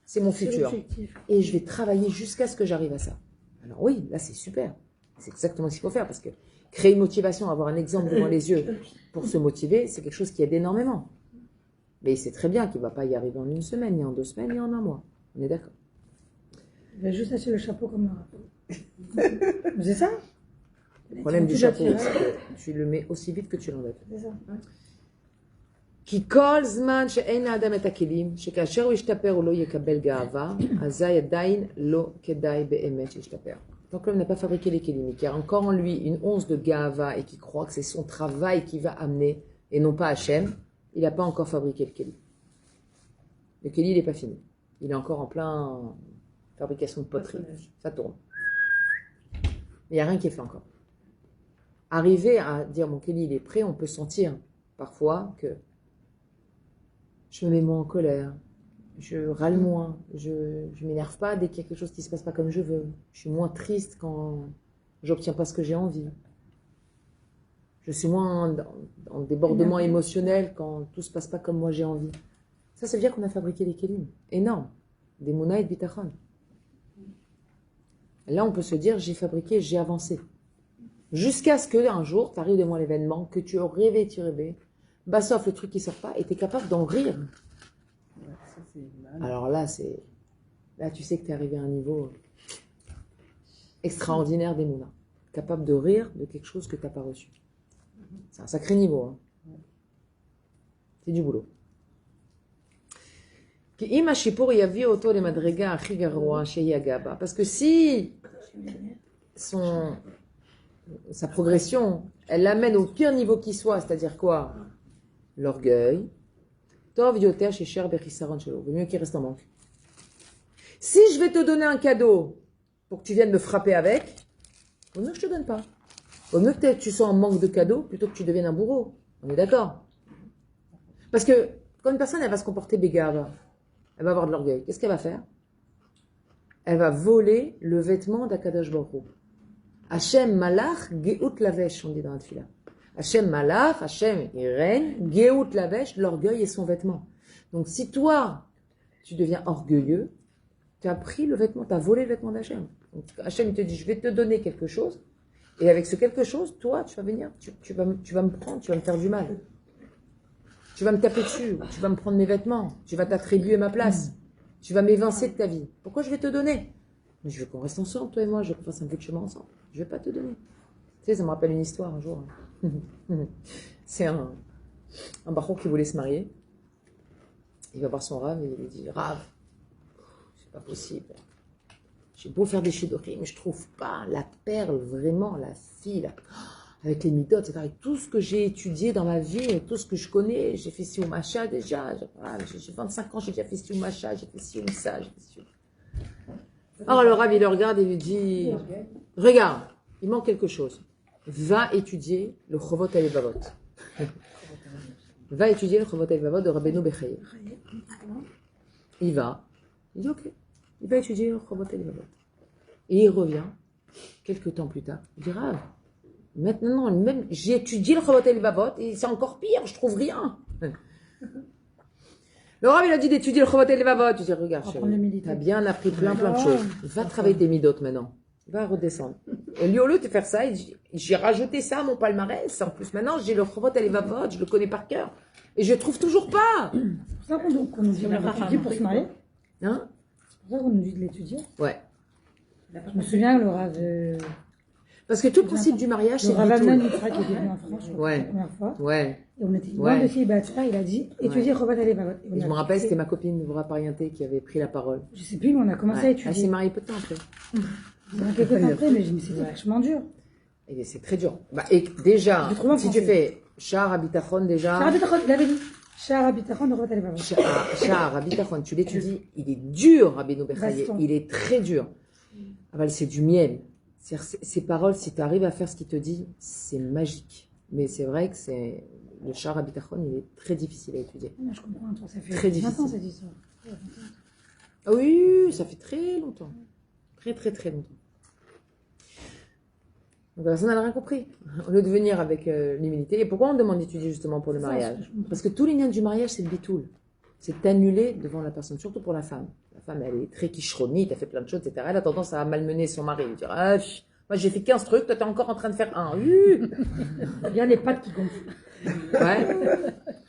c'est mon futur. Et je vais travailler jusqu'à ce que j'arrive à ça. Alors oui, là c'est super. C'est exactement ce qu'il faut faire parce que créer une motivation, avoir un exemple devant les yeux pour se motiver, c'est quelque chose qui aide énormément. Mais il sait très bien qu'il ne va pas y arriver en une semaine, ni en 2 semaines, ni en 1 mois. On est d'accord. Il va juste acheter le chapeau comme le rapport. C'est ça? Le problème du chapeau, c'est que tu le mets aussi vite que tu l'enlèves. C'est ça. כי כל זמן שאין לאדם את הכלים, שכאשר הוא ישתפר הוא לא יקבל גאווה, אזי עדיין לא כדאי באמת שישתפר. Tant que l'homme n'a pas fabriqué les kelim, et qu'il y a encore en lui une once de ga'ava et qui croit que c'est son travail qui va amener, et non pas Hachem, il n'a pas encore fabriqué le keli. Le keli, il n'est pas fini. Il est encore en plein fabrication de poterie. Ça tourne. Mais il n'y a rien qui est fait encore. Arriver à dire mon keli, il est prêt, on peut sentir parfois que je me mets moins en colère, je râle moins, je m'énerve pas dès qu'il y a quelque chose qui ne se passe pas comme je veux. Je suis moins triste quand j'obtiens pas ce que j'ai envie. Je suis moins en débordement émotionnel quand tout se passe pas comme moi j'ai envie. Ça veut dire qu'on a fabriqué des kelim. Énorme. Des mouna et de bitachon. Là, on peut se dire, j'ai fabriqué, j'ai avancé. Jusqu'à ce qu'un jour, tu arrives devant l'événement, que tu as rêvé, bah sauf le truc qui sort pas, et tu es capable d'en rire. Ouais, ça, c'est mal. Alors là, tu sais que tu es arrivé à un niveau extraordinaire des mounas. Capable de rire de quelque chose que tu n'as pas reçu. C'est un sacré niveau. Hein. C'est du boulot. Parce que si sa progression, elle l'amène au pire niveau qui soit, c'est-à-dire quoi? L'orgueil. Tov yoter shecher bechisaron shelo. Vaut mieux qu'il reste en manque. Si je vais te donner un cadeau pour que tu viennes me frapper avec, vaut mieux que je te donne pas. Vaut mieux que tu sois en manque de cadeaux plutôt que tu deviennes un bourreau. On est d'accord? Parce que quand une personne, elle va se comporter bégave, elle va avoir de l'orgueil. Qu'est-ce qu'elle va faire? Elle va voler le vêtement d'Akadosh Baruch Hu. Hachem malach geout lavesh, on dit dans la tefila. Hachem malach, Hachem il règne, geout lavesh, l'orgueil est son vêtement. Donc si toi, tu deviens orgueilleux, tu as pris le vêtement, tu as volé le vêtement d'Hachem. Donc Hachem il te dit, je vais te donner quelque chose, et avec ce quelque chose, toi, tu vas venir, tu vas me prendre, tu vas me faire du mal. Tu vas me taper dessus, tu vas me prendre mes vêtements, tu vas t'attribuer ma place. Tu vas m'évincer de ta vie. Pourquoi je vais te donner? Mais je veux qu'on reste ensemble, toi et moi. Je veux qu'on fasse un bout de chemin ensemble. Je vais pas te donner. Tu sais, ça me rappelle une histoire un jour. C'est un baroud qui voulait se marier. Il va voir son Rav et il lui dit, Rav, c'est pas possible. J'ai beau faire des chidori, mais je trouve pas la perle, vraiment, la fille, avec les midotes, c'est avec tout ce que j'ai étudié dans ma vie, et tout ce que je connais. J'ai fait si ou macha déjà. J'ai 25 ans, j'ai déjà fait si ou macha, j'ai fait si ou ça, j'ai fait si ou... Alors le Rav, il le regarde et lui dit, regarde, il manque quelque chose. Va étudier le Chovot Halevavot. Va étudier le Chovot Halevavot de Rabbeinu Bechaye. Il va. Il dit ok. Il va étudier le Chovot Halevavot. Et il revient, quelques temps plus tard. Il dit Rav, maintenant, même, j'ai étudié le Chovot Halevavot et c'est encore pire, je trouve rien. Le Rav, il a dit d'étudier le Chovot Halevavot. Tu dis regarde, tu as bien appris plein de choses. Va travailler tes midotes maintenant. Va redescendre. Et lui, au lieu de faire ça, il dit, j'ai rajouté ça à mon palmarès. En plus, maintenant, j'ai le Chovot Halevavot, je le connais par cœur. Et je trouve toujours pas. C'est pour ça qu'on nous dit de l'étudier pour se marier. Hein? C'est pour ça qu'on nous dit de l'étudier. Ouais. Je me souviens, le Rav... Parce que tout le principe du mariage, le c'est Rav le Amnon bitoul. Yitzhak qui était venu en France la Ouais. première fois. Ouais. Et on était Ouais. loin de chez Ibatsa, il a dit étudier Chovot Halevavot. Et je me rappelle, c'était ma copine Vora Parienté qui avait pris la parole. Je sais plus, mais on a commencé à Ouais. Elle s'est étudier. mariée peu de temps après. On a quelques temps après, mais je me suis dit, c'est vachement dur. Et c'est très dur. Bah, et déjà, Je trouve en si tu français. fais Shahar Abitachon déjà, Shahar Bitachon, il avait dit. Shahar Abitachon de Chovot Halevavot. Shahar Abitachon, tu l'étudies, il est dur, Rabbeinu Bechaye. Baston. Il est très dur. Ah bah, c'est du miel. Ces paroles, si tu arrives à faire ce qu'il te dit, c'est magique. Mais c'est vrai que c'est le Shahar Abitachon, il est très difficile à étudier. Moi, je comprends, toi, ça fait Très 20 ans difficile. cette histoire. Ah oui, ça fait très longtemps. Très, très, très longtemps. Donc personne n'a rien compris. Au lieu de venir avec l'humilité. Et pourquoi on demande d'étudier justement pour le Ça, mariage? je comprends. Parce que tout l'ignan du mariage, c'est le bitoul. C'est d'annuler devant la personne, surtout pour la femme. La femme, elle est très kishronite, elle fait plein de choses, etc. Elle a tendance à malmener son mari. Elle dit, ah, moi j'ai fait 15 trucs, toi t'es encore en train de faire un. Bien les pattes qui gonflent. Ouais.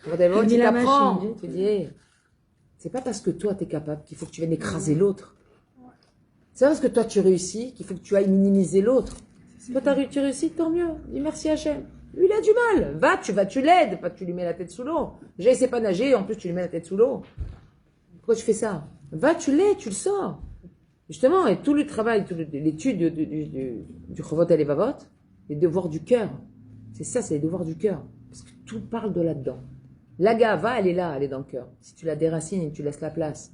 Quand elle voit, Ni tu la t'apprends. machine. Tu dis, hey, c'est pas parce que toi t'es capable qu'il faut que tu viennes écraser l'autre. C'est pas parce que toi tu réussis qu'il faut que tu ailles minimiser l'autre. Toi tu réussis, tant mieux. Dis merci Hachem. Lui, il a du mal. Va, tu l'aides. Pas que tu lui mets la tête sous l'eau. Déjà, il sait pas nager, en plus, tu lui mets la tête sous l'eau. Pourquoi tu fais ça? Va, tu l'aides, tu le sors. Justement, et tout le travail, toute l'étude du Chovot Halevavot, les devoirs du cœur. C'est ça, c'est les devoirs du cœur. Parce que tout parle de là-dedans. La gava, elle est là, elle est dans le cœur. Si tu la déracines et que tu laisses la place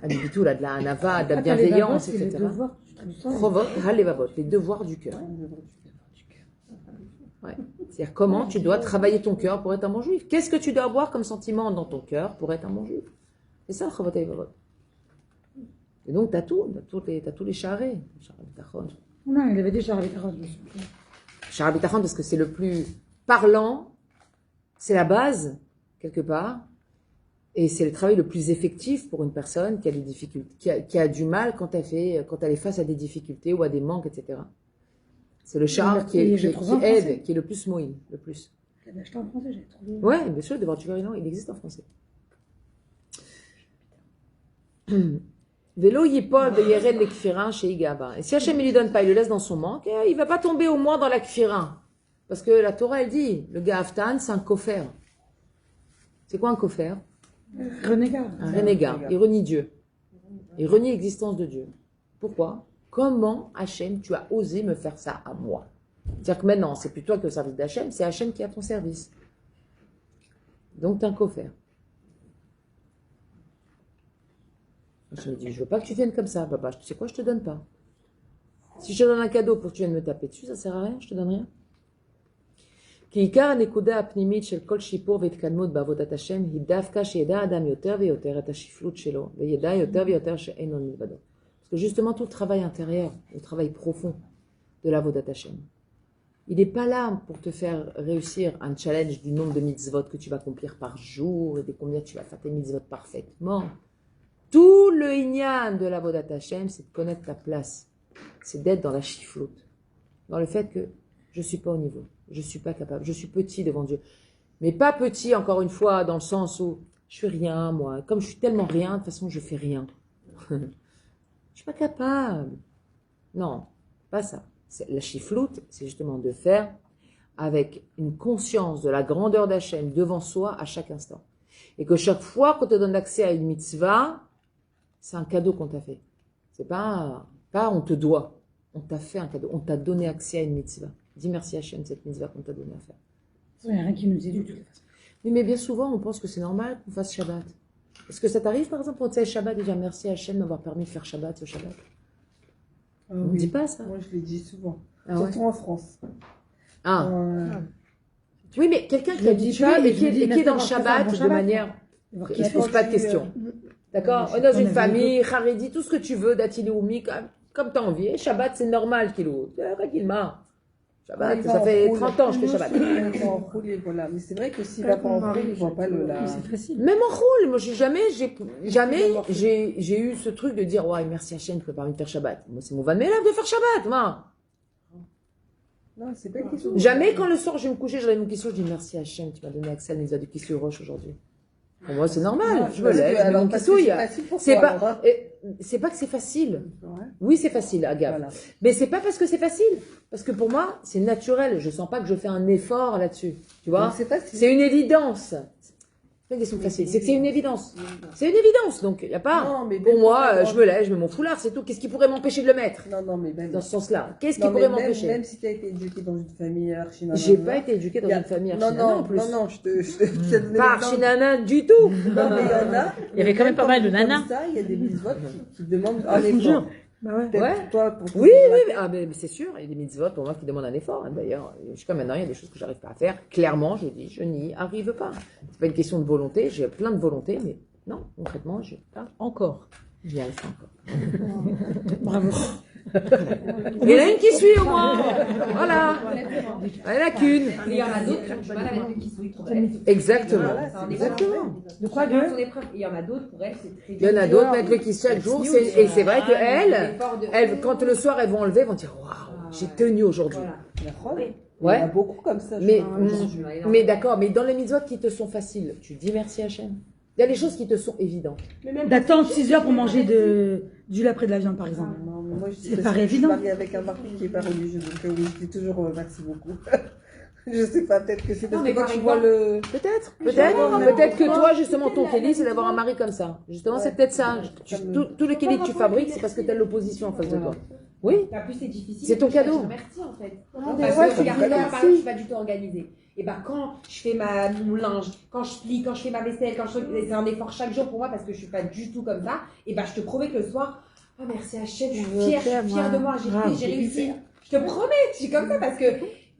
à du bitou, là, de la hanava, de la bienveillance, C'est le etc. devoir, tu traduis ça. Chovot Halevavot, les devoirs du cœur. Ouais. C'est-à-dire comment tu dois travailler ton cœur pour être un bon juif. Qu'est-ce que tu dois avoir comme sentiment dans ton cœur pour être un bon juif? C'est ça le Chovot Halevavot. Et donc, tu as tout. Tu as tous les charrés. Non, il avait déjà avec Rav. Shahar Bitachon, parce que c'est le plus parlant, c'est la base, quelque part, et c'est le travail le plus effectif pour une personne qui a des difficultés, qui a du mal quand elle est face à des difficultés ou à des manques, etc. C'est le Shahar qui aide, qui est le plus moïne, le plus. Je l'avais acheté en français, j'ai trouvé. Ouais, bien sûr, le devoir du cœur, il existe en français. Vélo yipol de yeren le kfirin chez Igaba. Et si Hachem ne lui donne pas, il le laisse dans son manque, il va pas tomber au moins dans la kfirin. Parce que la Torah, elle dit, le Gaftan, c'est un kofer. C'est quoi un kofer? Renégat. Un renégat. Il renie Dieu. Il renie l'existence de Dieu. Pourquoi? Comment, Hachem, tu as osé me faire ça à moi? C'est-à-dire que maintenant, c'est plus toi qui es au service d'Hachem, c'est Hachem qui est à ton service. Donc, tu es un kofer. Je me dis, je veux pas que tu viennes comme ça, papa. Tu sais quoi, je te donne pas. Si je te donne un cadeau pour que tu viennes me taper dessus, ça sert à rien, je te donne rien. כי עיקר הנקודה הפנימית של כל שיפור והתקדמות בעבודת השם היא דווקא שידע האדם יותר ויותר את השפלות שלו, וידע יותר ויותר שאין עוד מלבדו. Parce que justement, tout le travail intérieur, le travail profond de l'avodat Hashem, il n'est pas là pour te faire réussir un challenge du nombre de mitzvot que tu vas accomplir par jour et de combien tu vas faire tes mitzvot parfaitement. Tout le inyan de l'avodat Hashem, c'est de connaître ta place. C'est d'être dans la chifloute. Dans le fait que je ne suis pas au niveau. Je ne suis pas capable. Je suis petit devant Dieu. Mais pas petit, encore une fois, dans le sens où je fais rien, moi. Comme je suis tellement rien, de toute façon, je fais rien. Je suis pas capable. Non, pas ça. La chifloute, c'est justement de faire avec une conscience de la grandeur d'Hachem devant soi à chaque instant. Et que chaque fois qu'on te donne accès à une mitzvah, c'est un cadeau qu'on t'a fait. C'est pas on te doit. On t'a fait un cadeau. On t'a donné accès à une mitzvah. Dis merci Hachem, cette mitzvah qu'on t'a donné à faire. Il n'y a rien qui nous éduque de toute façon. Oui, mais bien souvent, on pense que c'est normal qu'on fasse Shabbat. Est-ce que ça t'arrive, par exemple, pour tu Shabbat, de dire merci Hachem d'avoir permis de faire Shabbat, ce Shabbat? On ne dit pas ça. Moi, je le dis souvent. Ah ouais. Surtout en France. Ah. Oui, mais quelqu'un qui Je est le dis habitué pas, mais et qui je dis, est dans le merci d'avoir Shabbat fait un bon de Shabbat. manière... Voir Il qu'il ne a se pose fait- pas de questions. D'accord? Mais Dans on une a vu famille, Haredi, tout ce que tu veux, Datili Oumi, comme tu as envie. Shabbat, c'est normal qu'il ouvre. Shabbat, ça fait 30 ans que je fais Shabbat. Voilà. Mais c'est vrai que s'il va pas en roule, il ne voit pas le la. C'est facile. Même en roule, moi jamais j'ai eu ce truc de dire ouais merci Hachem qui m'a permis de faire Shabbat. Moi c'est mon van Melav de faire Shabbat, moi. Non, c'est pas une question. Jamais quand le soir je vais me coucher, j'aurai une question, je dis merci Hachem qui m'a donné accès à la de Kissou Roche aujourd'hui. Pour moi c'est normal, je me lève, je mets mon kissouille. C'est pas que c'est facile. Oui c'est facile, Agave. Voilà. Mais c'est pas parce que c'est facile. Parce que pour moi c'est naturel. Je sens pas que je fais un effort là-dessus. Tu vois? C'est une évidence. C'est pas une question facile, c'est que c'est une évidence. C'est une évidence, donc il n'y a pas. Non, mais Pour même moi, quand je me lève, je mets mon foulard, c'est tout. Qu'est-ce qui pourrait m'empêcher de le mettre Non, mais même. dans ce sens-là? Qu'est-ce qui Non, mais pourrait même, m'empêcher? même si tu as été éduqué dans une famille archinana. J'ai pas été éduquée dans une famille archinana en plus. Non, je t'ai donné Pas l'exemple. archinana du tout. Non, mais il y en a. Il y avait quand même pas mal de comme nanas. ça, il y a des mitzvot qui demandent Ah, un je vous effort. jure. Bah ouais. Peut-être Ouais. toi, pour Oui, mais c'est sûr, il y a des mitzvot pour moi qui demandent un effort. D'ailleurs, jusqu'à maintenant, il y a des choses que j'arrive pas à faire. Clairement, je dis, je n'y arrive pas. C'est pas une question de volonté, j'ai plein de volonté, mais non, concrètement, j'ai pas encore. J'y arrive pas encore. Bravo. Il y en a une qui suit au moins. Voilà. Elle n'a qu'une. Il y en a d'autres qui ont du mal avec qui sont trop belles. Exactement. C'est un Exactement. De quoi Dans son épreuve. Il y en a d'autres pour elles, c'est très Il y en a d'autres, mais avec le kiss chaque jour, et c'est vrai que elles, quand le soir elles vont enlever, elles vont dire waouh, j'ai tenu aujourd'hui. Voilà. Il y en a Ouais. beaucoup comme ça. Mais d'accord, mais dans les mitzvot qui te sont faciles, tu dis merci Hachem. Il y a des choses qui te sont évidentes. D'attendre 6 heures pour manger du lait près de la viande, par exemple. Non, mais moi, C'est pas évident. Je suis mariée avec un mari qui n'est pas religieux, donc oui, je dis toujours merci beaucoup. Je sais pas, peut-être que c'est parce Non, mais que quand par tu vois le. Peut-être que toi, justement, ton kéli, c'est d'avoir un mari comme ça. Justement, c'est peut-être ça. Tout le kéli que tu fabriques, c'est parce que tu as l'opposition en face de toi. Oui. En plus, c'est difficile. C'est ton cadeau. Merci en fait. mais Parce ouais, que c'est regarde, du là, merci. par exemple, je suis pas du tout organisée. Et bah, quand je fais mon linge, quand je plie, quand je fais ma vaisselle, c'est un effort chaque jour pour moi parce que je suis pas du tout comme ça. Et bah, je te promets que le soir, oh merci Hachem, je suis fière de moi, j'ai réussi. Je te promets, je suis comme ça parce que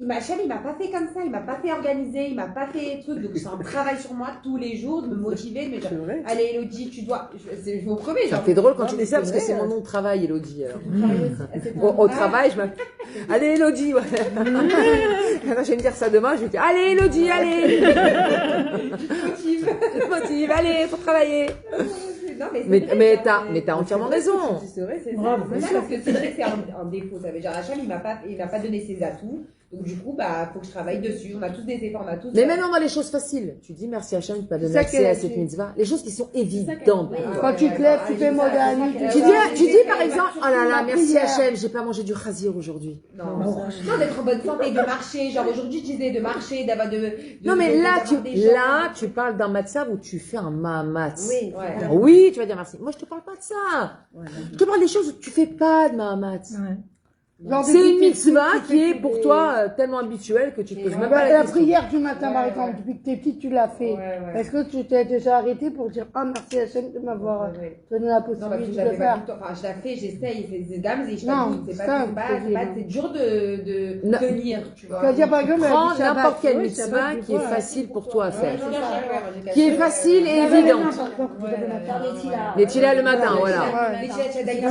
Hachem, il m'a pas fait comme ça, il m'a pas fait organiser, il m'a pas fait truc. Donc, c'est un travail sur moi tous les jours de me motiver, de me dire, C'est vrai. allez Elodie, tu dois. Je vous promets. Ça genre, fait drôle quand Non, tu mais dis ça, c'est parce que vrai, c'est mon nom de travail, Elodie. c'est Au travail, je m'appelle. Allez, Elodie, ouais. Quand je vais me dire ça demain, je vais dire, allez, Elodie, allez. Je te motive, allez, faut travailler. Non, Mais t'as entièrement raison. C'est vrai, c'est Bravo. C'est ça, parce que c'est vrai que c'est un défaut. Ça veut dire, Hachem, il m'a pas donné ses atouts. Donc, du coup, faut que je travaille dessus. On a tous des efforts, on a tous. Mais maintenant, dans les choses faciles, tu dis merci Hachem de pas donner ça accès qu'elle à a cette dit. mitzvah. Les choses qui sont évidentes. Quand tu te lèves, tu fais modani. Tu dis par exemple, oh là là, merci Hachem, j'ai pas mangé du chazir aujourd'hui. Non, d'être en bonne santé, de marcher. Genre, aujourd'hui, je disais de marcher, d'avoir de. Non, mais là, d'avoir des gens. tu parles d'un matzav où tu fais un mahamatz. Oui, ouais. Oui, tu vas dire merci. Moi, je te parle pas de ça. Je te parle des choses où tu fais pas de mahamatz. Ouais. C'est une mitzvah qui est pour toi tellement habituelle que tu te poses même pas la La question. prière du matin, Ouais, par ouais. exemple, depuis que t'es petite, tu l'as fait. Ouais. Est-ce que tu t'es déjà arrêté pour dire ah merci Hachem de m'avoir Ouais. donné la Non, parce que possibilité je de la le fais pas faire? tout le temps. Enfin, je la fais, j'essaye, c'est dames et je Non, t'avoue, c'est dur de Non. tenir, tu vois. C'est-à-dire par exemple, Prends elle dit Shabbat. n'importe quelle Oui, mitzvah Shabbat, des qui est fois, facile pour toi à faire. Ouais, Qui est facile et évidente. Les tilas le matin, voilà. Les tilas, j'ai fait les tilas,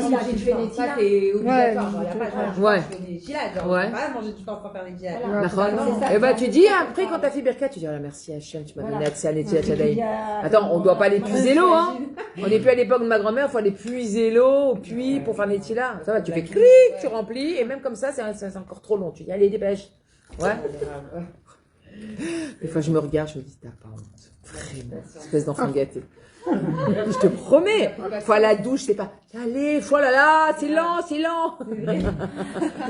c'est obligatoire. Genre, y a pas genre, Ouais. je fais des tilas, genre, Ouais. je peux pas manger tout le temps sans faire des tilas. Et bah tu dis après quand t'as fait Birkat, tu dis oh là, merci Hachem, tu m'as donné accès à l'étude Tchadaï. Attends, on doit pas aller puiser l'eau, hein. On n'est plus à l'époque de ma grand-mère, il faut aller puiser l'eau au puits pour faire les tilas. Ça va, tu fais cric, tu remplis, et même comme ça, c'est encore trop long. Tu dis allez, dépêche. Ouais. Des fois, je me regarde, je me dis t'as pas honte. Vraiment. Espèce d'enfant gâté. Je te promets. Faut à la douche, c'est pas, allez, voilà là, c'est lent, c'est lent. Moi,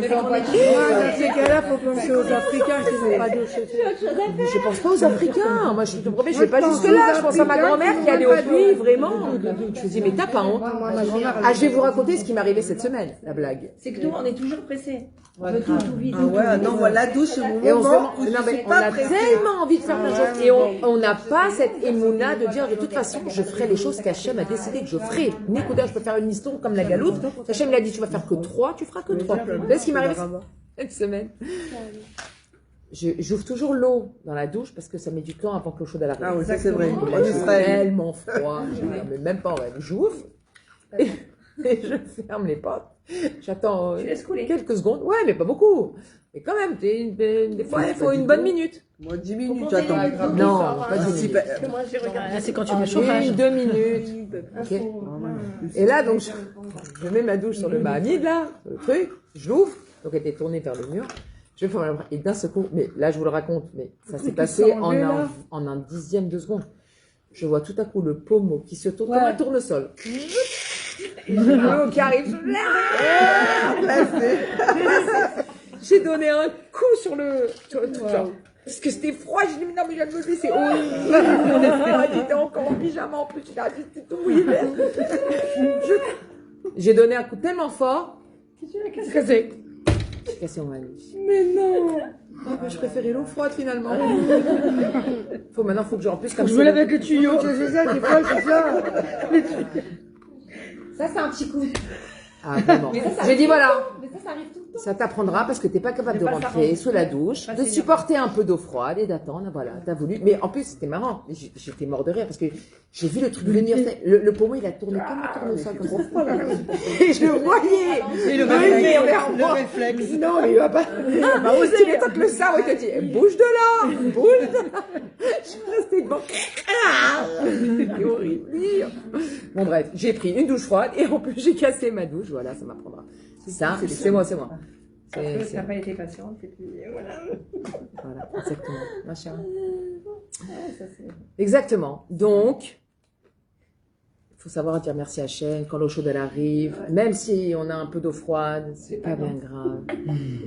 dans ces cas-là, faut penser aux Africains qui n'ont pas d'eau chez eux. Je pense pas aux Africains. Moi, je te promets, je vais pas jusque là. Je pense à ma grand-mère qui allait au puits, vraiment. Je me dis, mais t'as pas honte. Ah, je vais vous raconter ce qui m'est arrivé cette semaine, la blague. C'est que nous, on est toujours pressés. On Ouais, veut tout, tout vite. Ah ouais, non, moi, la douche, c'est mon Et on se moment demande, où je non, mais suis on pas a pressée. tellement envie de faire plein de choses. Et on n'a pas cette émouna de dire, de toute façon, je ferai les choses qu'Hachem a décidé que je ferai. N'écoutez, je peux faire une mission comme la galoute. Hachem, il a dit, tu vas faire que 3, tu feras que 3. Vous savez ce qui m'est arrivé cette semaine? J'ouvre toujours l'eau dans la douche parce que ça met du temps avant que l'eau chaude arrive. Ah oui, ça c'est vrai. Il En a Israël. tellement froid, je dis, mais même pas en rêve. J'ouvre et je ferme les portes. J'attends Tu laisses couler. quelques secondes. Ouais, mais pas beaucoup. Mais quand même, des fois, il faut une bonne minute. Moi, 10 minutes, j'attends. Non, pas 10 Si, minutes. bah, Moi, j'ai regardé. Là, c'est quand tu mets le chauffage. Une, 2 minutes. Ok. Et là, donc, je mets ma douche sur le Mahamid, là, sur le truc, je l'ouvre, donc elle était tournée vers le mur. Je vais faire et d'un seul coup, mais là, je vous le raconte, mais ça s'est passé en un dixième de seconde. Je vois tout à coup le pommeau qui se tourne comme un tournesol. Et j'ai l'eau qui arrive. J'ai donné un coup sur le truc. Parce que c'était froid, j'ai dit, mais non, mais je viens de me lever, c'est horrible. J'étais encore en pyjama en plus, j'étais tout mouillé. J'ai donné un coup tellement fort. Qu'est-ce que c'est? J'ai cassé mon anus. Mais non! Ah, bah, je préférais l'eau froide finalement. Maintenant, faut que en plus comme Je me lève avec le tuyau. C'est ça, des fois, c'est ça. Ça, c'est un petit coup. Ah, vraiment. Mais ça J'ai dit voilà. Mais ça arrive tout le temps. Ça t'apprendra parce que t'es pas capable de rentrer sous la douche, de supporter un peu d'eau froide et d'attendre. Voilà, t'as voulu. Mais en plus, c'était marrant. J'étais mort de rire parce que j'ai vu le truc venir. Le pommeau, il a tourné comme un tournesol comme ça. Et je le voyais. Et le venir vers réflexe. moi. Le réflexe. Non, mais il va pas oser. Tu m'étonnes que le cerveau, il te dit, bouge de là, bouge de là. Je suis restée devant. C'était horrible. Bon, bref, j'ai pris une douche froide et en plus, j'ai cassé ma douche. Voilà, ça m'apprendra. Ça, c'est moi. Parce que tu n'as pas été patiente et puis voilà. Voilà, exactement. Ma chère. Exactement. Donc, il faut savoir dire merci à Hachem quand l'eau chaude elle arrive, même si on a un peu d'eau froide, c'est pas bien grave.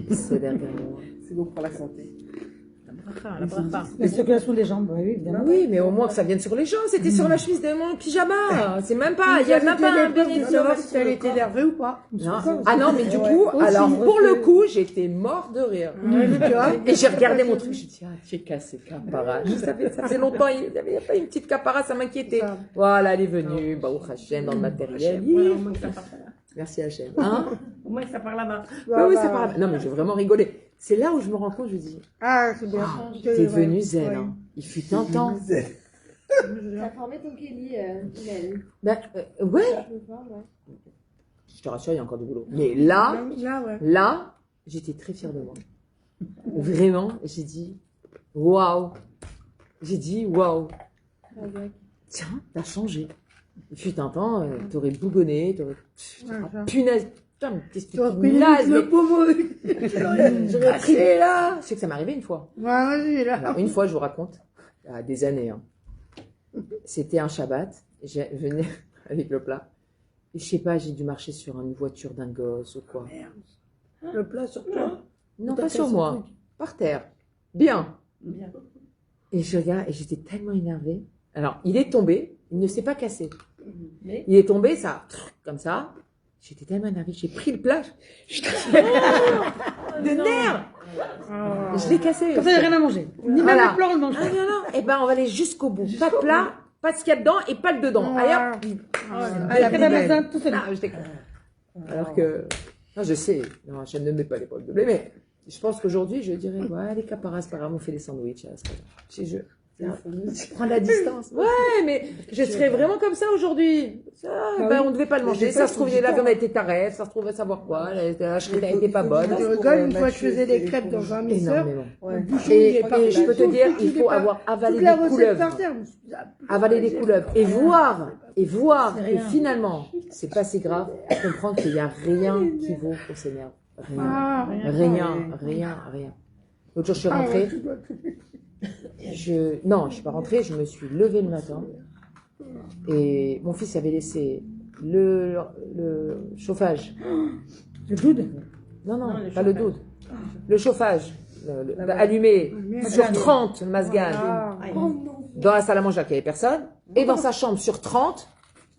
C'est derrière moi. c'est bon pour la santé. La circulation des jambes, oui, évidemment. Oui, mais au moins que ça vienne sur les jambes. C'était sur la chemise de mon pyjama. C'est même pas. Il y a même pas un de bénéfice. savoir si elle était énervée ou pas. Non. Ah non, mais du coup, alors pour le coup, j'étais mort de rire. Et j'ai regardé mon truc, j'ai dit, ah, tu es cassé, capara. Ça faisait longtemps, il n'y avait pas une petite capara, ça m'inquiétait. Voilà, elle est venue, bah, au Hachem, dans le matériel. Voilà, au moins que ça part là. Merci Hachem. Hein? Au moins que ça part là-bas. Oui, ça parle. Non, mais je vais vraiment rigoler. C'est là où je me rends compte, je dis, Ah, c'est bien. t'es devenu zen, hein. Il fut un temps. Ça formait ton Kelly, Hélène. Ben, ouais. Je te rassure, il y a encore du boulot. Mais là, Là, j'étais très fière de moi. Vraiment, j'ai dit, waouh. J'ai dit, waouh. Tiens, t'as changé. Il fut un temps, t'aurais bougonné, punaise. Putain, mais qu'est-ce que tu as tu pris nazes, le pommeau. j'aurais pris là. Je sais que ça m'est arrivé une fois. Ouais, vas-y, là. Alors, une fois, je vous raconte, il y a des années, hein. C'était un Shabbat, je venais avec le plat, et je sais pas, j'ai dû marcher sur une voiture d'un gosse ou quoi. Le plat sur toi. Non, pas sur moi, par terre. Bien. Et je regarde, et j'étais tellement énervée. Alors, il est tombé, il ne s'est pas cassé. Mais Il est tombé, ça, comme ça. J'étais tellement énervée, j'ai pris le plat, de nerfs. Je l'ai cassé. Comme ça, il n'y a rien à manger. Ni même Voilà. le plat, on le mange. Ah non, non, eh ben on va aller jusqu'au bout. Pas de plat, pas de ce qu'il y a dedans et pas le dedans. Allez hop. Allez, après la matin, tout seul. Ah, j'étais con. Alors que, non, je sais, non, la chaîne ne met pas les poils de blé, mais je pense qu'aujourd'hui, je dirais, ouais, les caparas, c'est pas grave, on fait des sandwichs, c'est pas grave. Je prends la distance. Ouais, mais je serais vraiment comme ça aujourd'hui. Ça, ben, on ne devait pas le manger. Ça se trouve, la viande a été tarève, ça se trouve, à savoir quoi, la charcuterie n'était pas bonne. Tu rigoles, une fois je faisais des crêpes dans un mixeur. Énormément. Ouais. Et je peux te dire, il faut avoir avalé Toute la des recette couleuvres. par terre. Avaler des couleuvres et voir que finalement c'est pas si grave, comprendre qu'il n'y a rien qui vaut au Seigneur. Rien. L'autre jour je suis rentrée, non je suis pas rentrée, je me suis levée le matin, Et mon fils avait laissé le chauffage. Le doude. Non, Non, pas le le chauffage. doude. Le chauffage. La- Allumé sur Masgane. 30, le masgane. Ah, Dans la salle à manger, il n'y avait personne. Et dans sa chambre sur 30,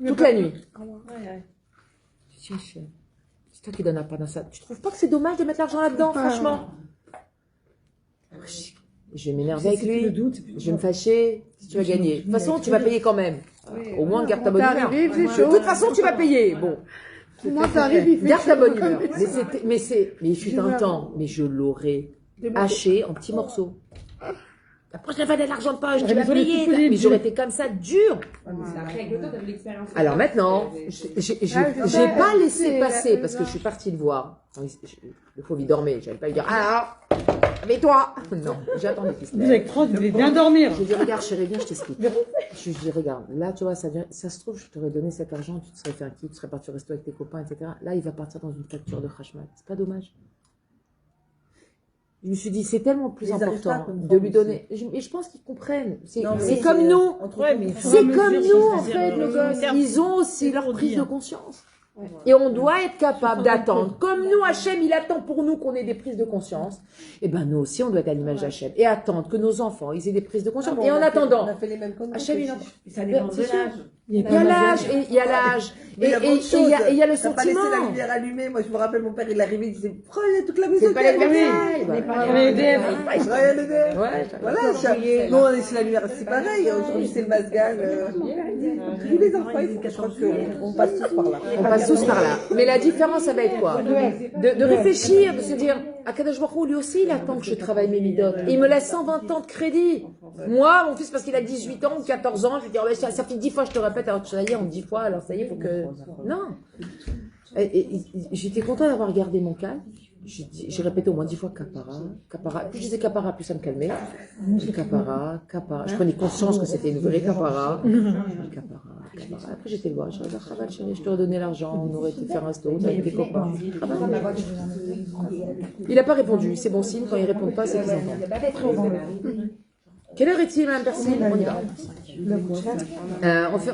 toute la nuit. C'est toi qui donnes un pain dans ça. Tu trouves pas que c'est dommage de mettre l'argent là-dedans, franchement? Je vais m'énerver avec Le lui. doute, c'est plus Je vais me fâcher. Si tu vas gagner. De toute façon, tu vas payer quand même. Au moins, garde ta bonne humeur. arrivé, il faisait De chaud. toute façon, tu vas payer. Bon, Moi, t'arrives, il fait garde ta chaud. bonne humeur. Mais il fut un temps, mais je l'aurais haché en petits morceaux. Après, je n'avais pas de l'argent de poche, tu J'aurais vas besoin de payer. couper les Mais j'aurais pieds. été comme ça, dur. Après, avec le temps, t'as de l'expérience. Alors maintenant, j'ai pas laissé passer parce que je suis partie le voir. Le pauvre, il dormait. J'allais pas lui dire, ah, mais toi. Non, j'attendais qu'il se Vous lève. avec 30, vous devez bien dormir. Je lui dis, regarde, chérie, viens, je t'explique. Je lui dis, regarde, là, tu vois, ça se trouve, je t'aurais donné cet argent, tu te serais fait un kiff, tu serais parti au resto avec tes copains, etc. Là, il va partir dans une facture de Khashmat. C'est pas dommage. Je me suis dit, c'est tellement plus Ils arrivent pas à important comprendre de lui aussi. donner. Et je pense qu'ils comprennent. C'est Non, mais c'est c'est, comme nous. entre Ouais, nous. mais C'est fur et à comme mesure, nous, en c'est-à-dire, fait, les gosses. terme, Ils ont aussi c'est leur pour prise dire. de conscience. Et on doit être capable d'attendre. Comme nous, Hachem, il attend pour nous qu'on ait des prises de conscience. Et ben, nous aussi, on doit être à l'image d'Hachem. Et attendre que nos enfants, ils aient des prises de conscience. Et en On attendant, a fait les mêmes conneries. Hachem, il a... Ça dépend de C'est sûr. l'âge. Il y a l'âge, et il y a l'âge. Mais il y a Et beaucoup de choses. il y a le T'as pas laissé la sentiment. lumière allumée. Moi, je me rappelle, mon père, il arrivait, il disait, prenez toute la maison. C'est pas les qui est allumée. versailles. Avec EDF. Rien n'aidait. Ouais. Voilà, nous on laisse la lumière, c'est pareil. Aujourd'hui, c'est le masgal. Tous les enfants, je crois qu'on passe tous par là. On passe tous par là. Mais la différence, ça va être quoi? De réfléchir, de se dire, Akadosh Baruch Hu, lui aussi, il attend que je travaille mes midotes. Et il me laisse 120 ans de crédit. Moi, mon fils, parce qu'il a 18 ans ou 14 ans, je lui dis, oh, ben, ça fait 10 fois, je te répète, alors ça y est, en 10 fois, alors ça y est, faut que... Non. Et j'étais content d'avoir gardé mon calme. J'ai répété au moins 10 fois capara. Plus je disais capara, plus ça me calmait. Capara. Je prenais conscience que c'était une vraie capara. Capara. Après j'étais le voir. Je disais, Chaval, chérie, je te redonnais l'argent, on aurait été faire un resto avec tes copains. Il n'a pas répondu, c'est bon signe. Quand ils ne répondent pas, c'est qu'ils entendent. Quelle heure est-il, Mme Persine? On y va.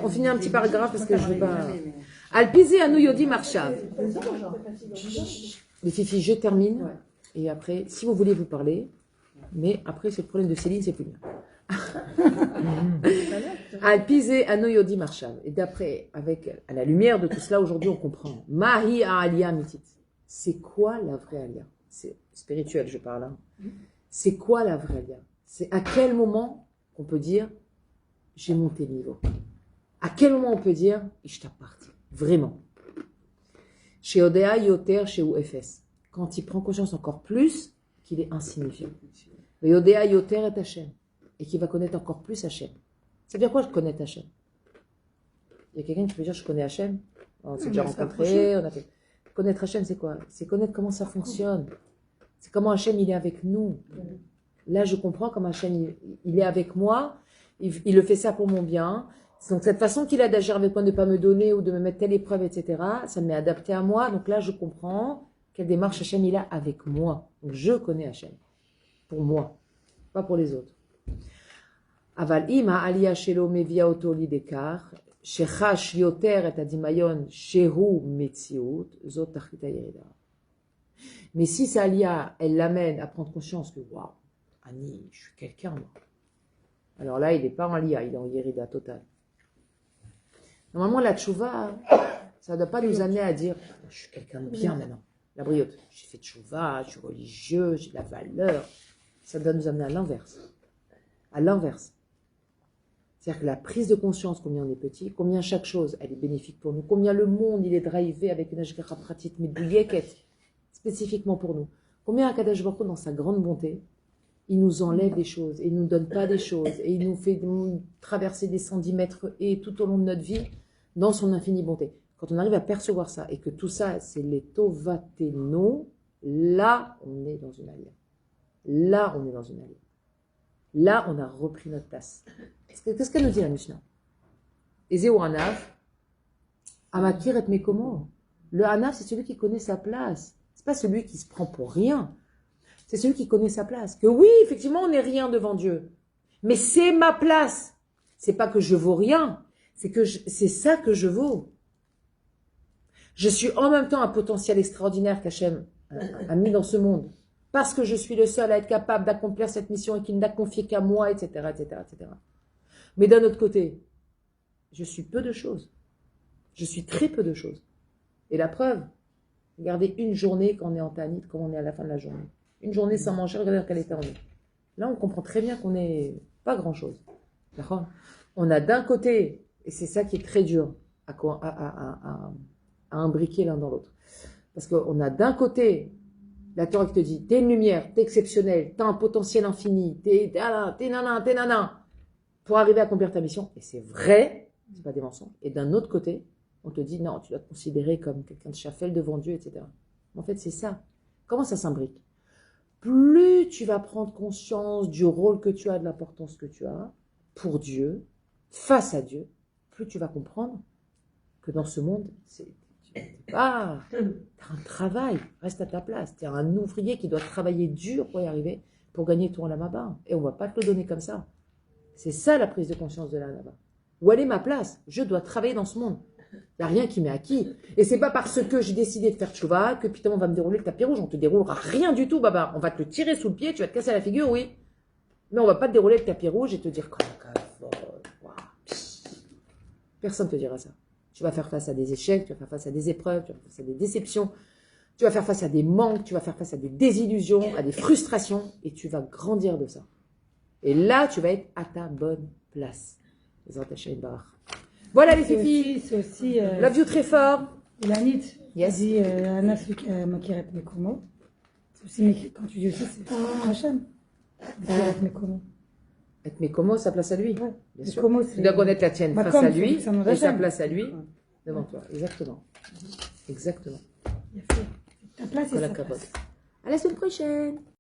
On finit un petit paragraphe parce que je ne veux pas. Alpizé à Yodi Marshav. Les filles, je termine. Et après, si vous voulez vous parler, mais après, c'est le problème de Céline, c'est plus bien. Alpizé à Yodi Marshav. Et d'après, à la lumière de tout cela, aujourd'hui, on comprend. Mahi a Aliyah Mitit. C'est quoi la vraie Aliyah? C'est spirituel, je parle. Hein. C'est quoi la vraie Aliyah? C'est à quel moment on peut dire j'ai monté le niveau? À quel moment on peut dire je t'appartiens? Vraiment. Chez Odea Yoter, chez UFS. Quand il prend conscience encore plus qu'il est insignifiant. Mais Odea Yoter est Hachem. Et qu'il va connaître encore plus Hachem. Ça veut dire quoi, je connais Hachem? Il y a quelqu'un qui peut dire je connais Hachem? On s'est déjà rencontrés, on a fait. Connaître Hachem, c'est quoi? C'est connaître comment ça fonctionne. C'est comment Hachem, il est avec nous. Là, je comprends comment Hachem, il est avec moi. Il le fait ça pour mon bien. Donc, cette façon qu'il a d'agir avec moi, de ne pas me donner ou de me mettre telle épreuve, etc., ça m'est adapté à moi. Donc là, je comprends quelle démarche Hachem, il a avec moi. Donc, je connais Hachem. Pour moi. Pas pour les autres. Aval ima aliyah shelo mevia oto lidekar. Shechash yoter et adimayon shehu metziut. Zot tachita yerida. Mais si sa aliyah, elle l'amène à prendre conscience que, waouh, Annie, je suis quelqu'un, moi. Alors là, il n'est pas en aliyah, il est en yerida total. Normalement, la tchouva, ça ne doit pas nous amener à dire, je suis quelqu'un de bien maintenant. La briotte, j'ai fait tchouva, je suis religieux, j'ai de la valeur. Ça doit nous amener à l'inverse. À l'inverse. C'est-à-dire que la prise de conscience, combien on est petit, combien chaque chose, elle est bénéfique pour nous, combien le monde, il est drivé avec une ashgara pratique, mais bouilleket, spécifiquement pour nous. Combien Akadosh Baruch Hu, dans sa grande bonté, il nous enlève des choses, et il ne nous donne pas des choses, et il nous fait traverser des centimètres et tout au long de notre vie, dans son infinie bonté. Quand on arrive à percevoir ça, et que tout ça, c'est les tovateno, là, on est dans une alliance. Là, on est dans une alliance. Là, on a repris notre place. Qu'est-ce qu'elle nous dit, la Mishnah? Ezeu Hanav, Amakir et Mekomo. Le Hanav, c'est celui qui connaît sa place. C'est pas celui qui se prend pour rien. C'est celui qui connaît sa place. Que oui, effectivement, on n'est rien devant Dieu. Mais c'est ma place. C'est pas que je vaux rien. C'est que c'est ça que je vaux. Je suis en même temps un potentiel extraordinaire qu'Hachem a mis dans ce monde. Parce que je suis le seul à être capable d'accomplir cette mission et qu'il n'a confié qu'à moi, etc., etc., etc. Mais d'un autre côté, je suis peu de choses. Je suis très peu de choses. Et la preuve, regardez une journée quand on est en Tanit, quand on est à la fin de la journée. Une journée sans manger, regardez dans quel état on est. Là, on comprend très bien qu'on n'est pas grand-chose. D'accord ? On a d'un côté, et c'est ça qui est très dur à imbriquer l'un dans l'autre. Parce qu'on a d'un côté la Torah qui te dit, t'es une lumière, t'es exceptionnel, t'as un potentiel infini, t'es nana, pour arriver à accomplir ta mission. Et c'est vrai, c'est pas des mensonges. Et d'un autre côté, on te dit, non, tu dois te considérer comme quelqu'un de chafel devant Dieu, etc. En fait, c'est ça. Comment ça s'imbrique ? Plus tu vas prendre conscience du rôle que tu as, de l'importance que tu as pour Dieu, face à Dieu, plus tu vas comprendre que dans ce monde, t'as un travail, reste à ta place. T'es un ouvrier qui doit travailler dur pour y arriver, pour gagner ton Olam. Et on va pas te le donner comme ça. C'est ça la prise de conscience de l'Olam. Où elle est ma place ? Je dois travailler dans ce monde. Il n'y a rien qui m'est acquis. Et c'est pas parce que j'ai décidé de faire tchouva que putain on va me dérouler le tapis rouge. On te déroulera rien du tout, baba. On va te le tirer sous le pied, tu vas te casser la figure, oui. Mais on va pas te dérouler le tapis rouge et te dire personne ne te dira ça. Tu vas faire face à des échecs, tu vas faire face à des épreuves, tu vas faire face à des déceptions, tu vas faire face à des manques, tu vas faire face à des désillusions, à des frustrations, et tu vas grandir de ça. Et là, tu vas être à ta bonne place. Voilà les filles. C'est aussi. Love you très fort. Lanit. Yes. Dit Anna Makiret Mekomo. C'est aussi, quand tu dis aussi, c'est Hachem. Makiret Mekomo. Et mais comment sa place à lui, Ouais. bien sûr. Como, Tu dois connaître la tienne face comme, à lui c'est un et sa Hachem. place à lui devant toi. Exactement. Exactement. Il a fait ta place et Voilà, sa capote. place. À la semaine prochaine.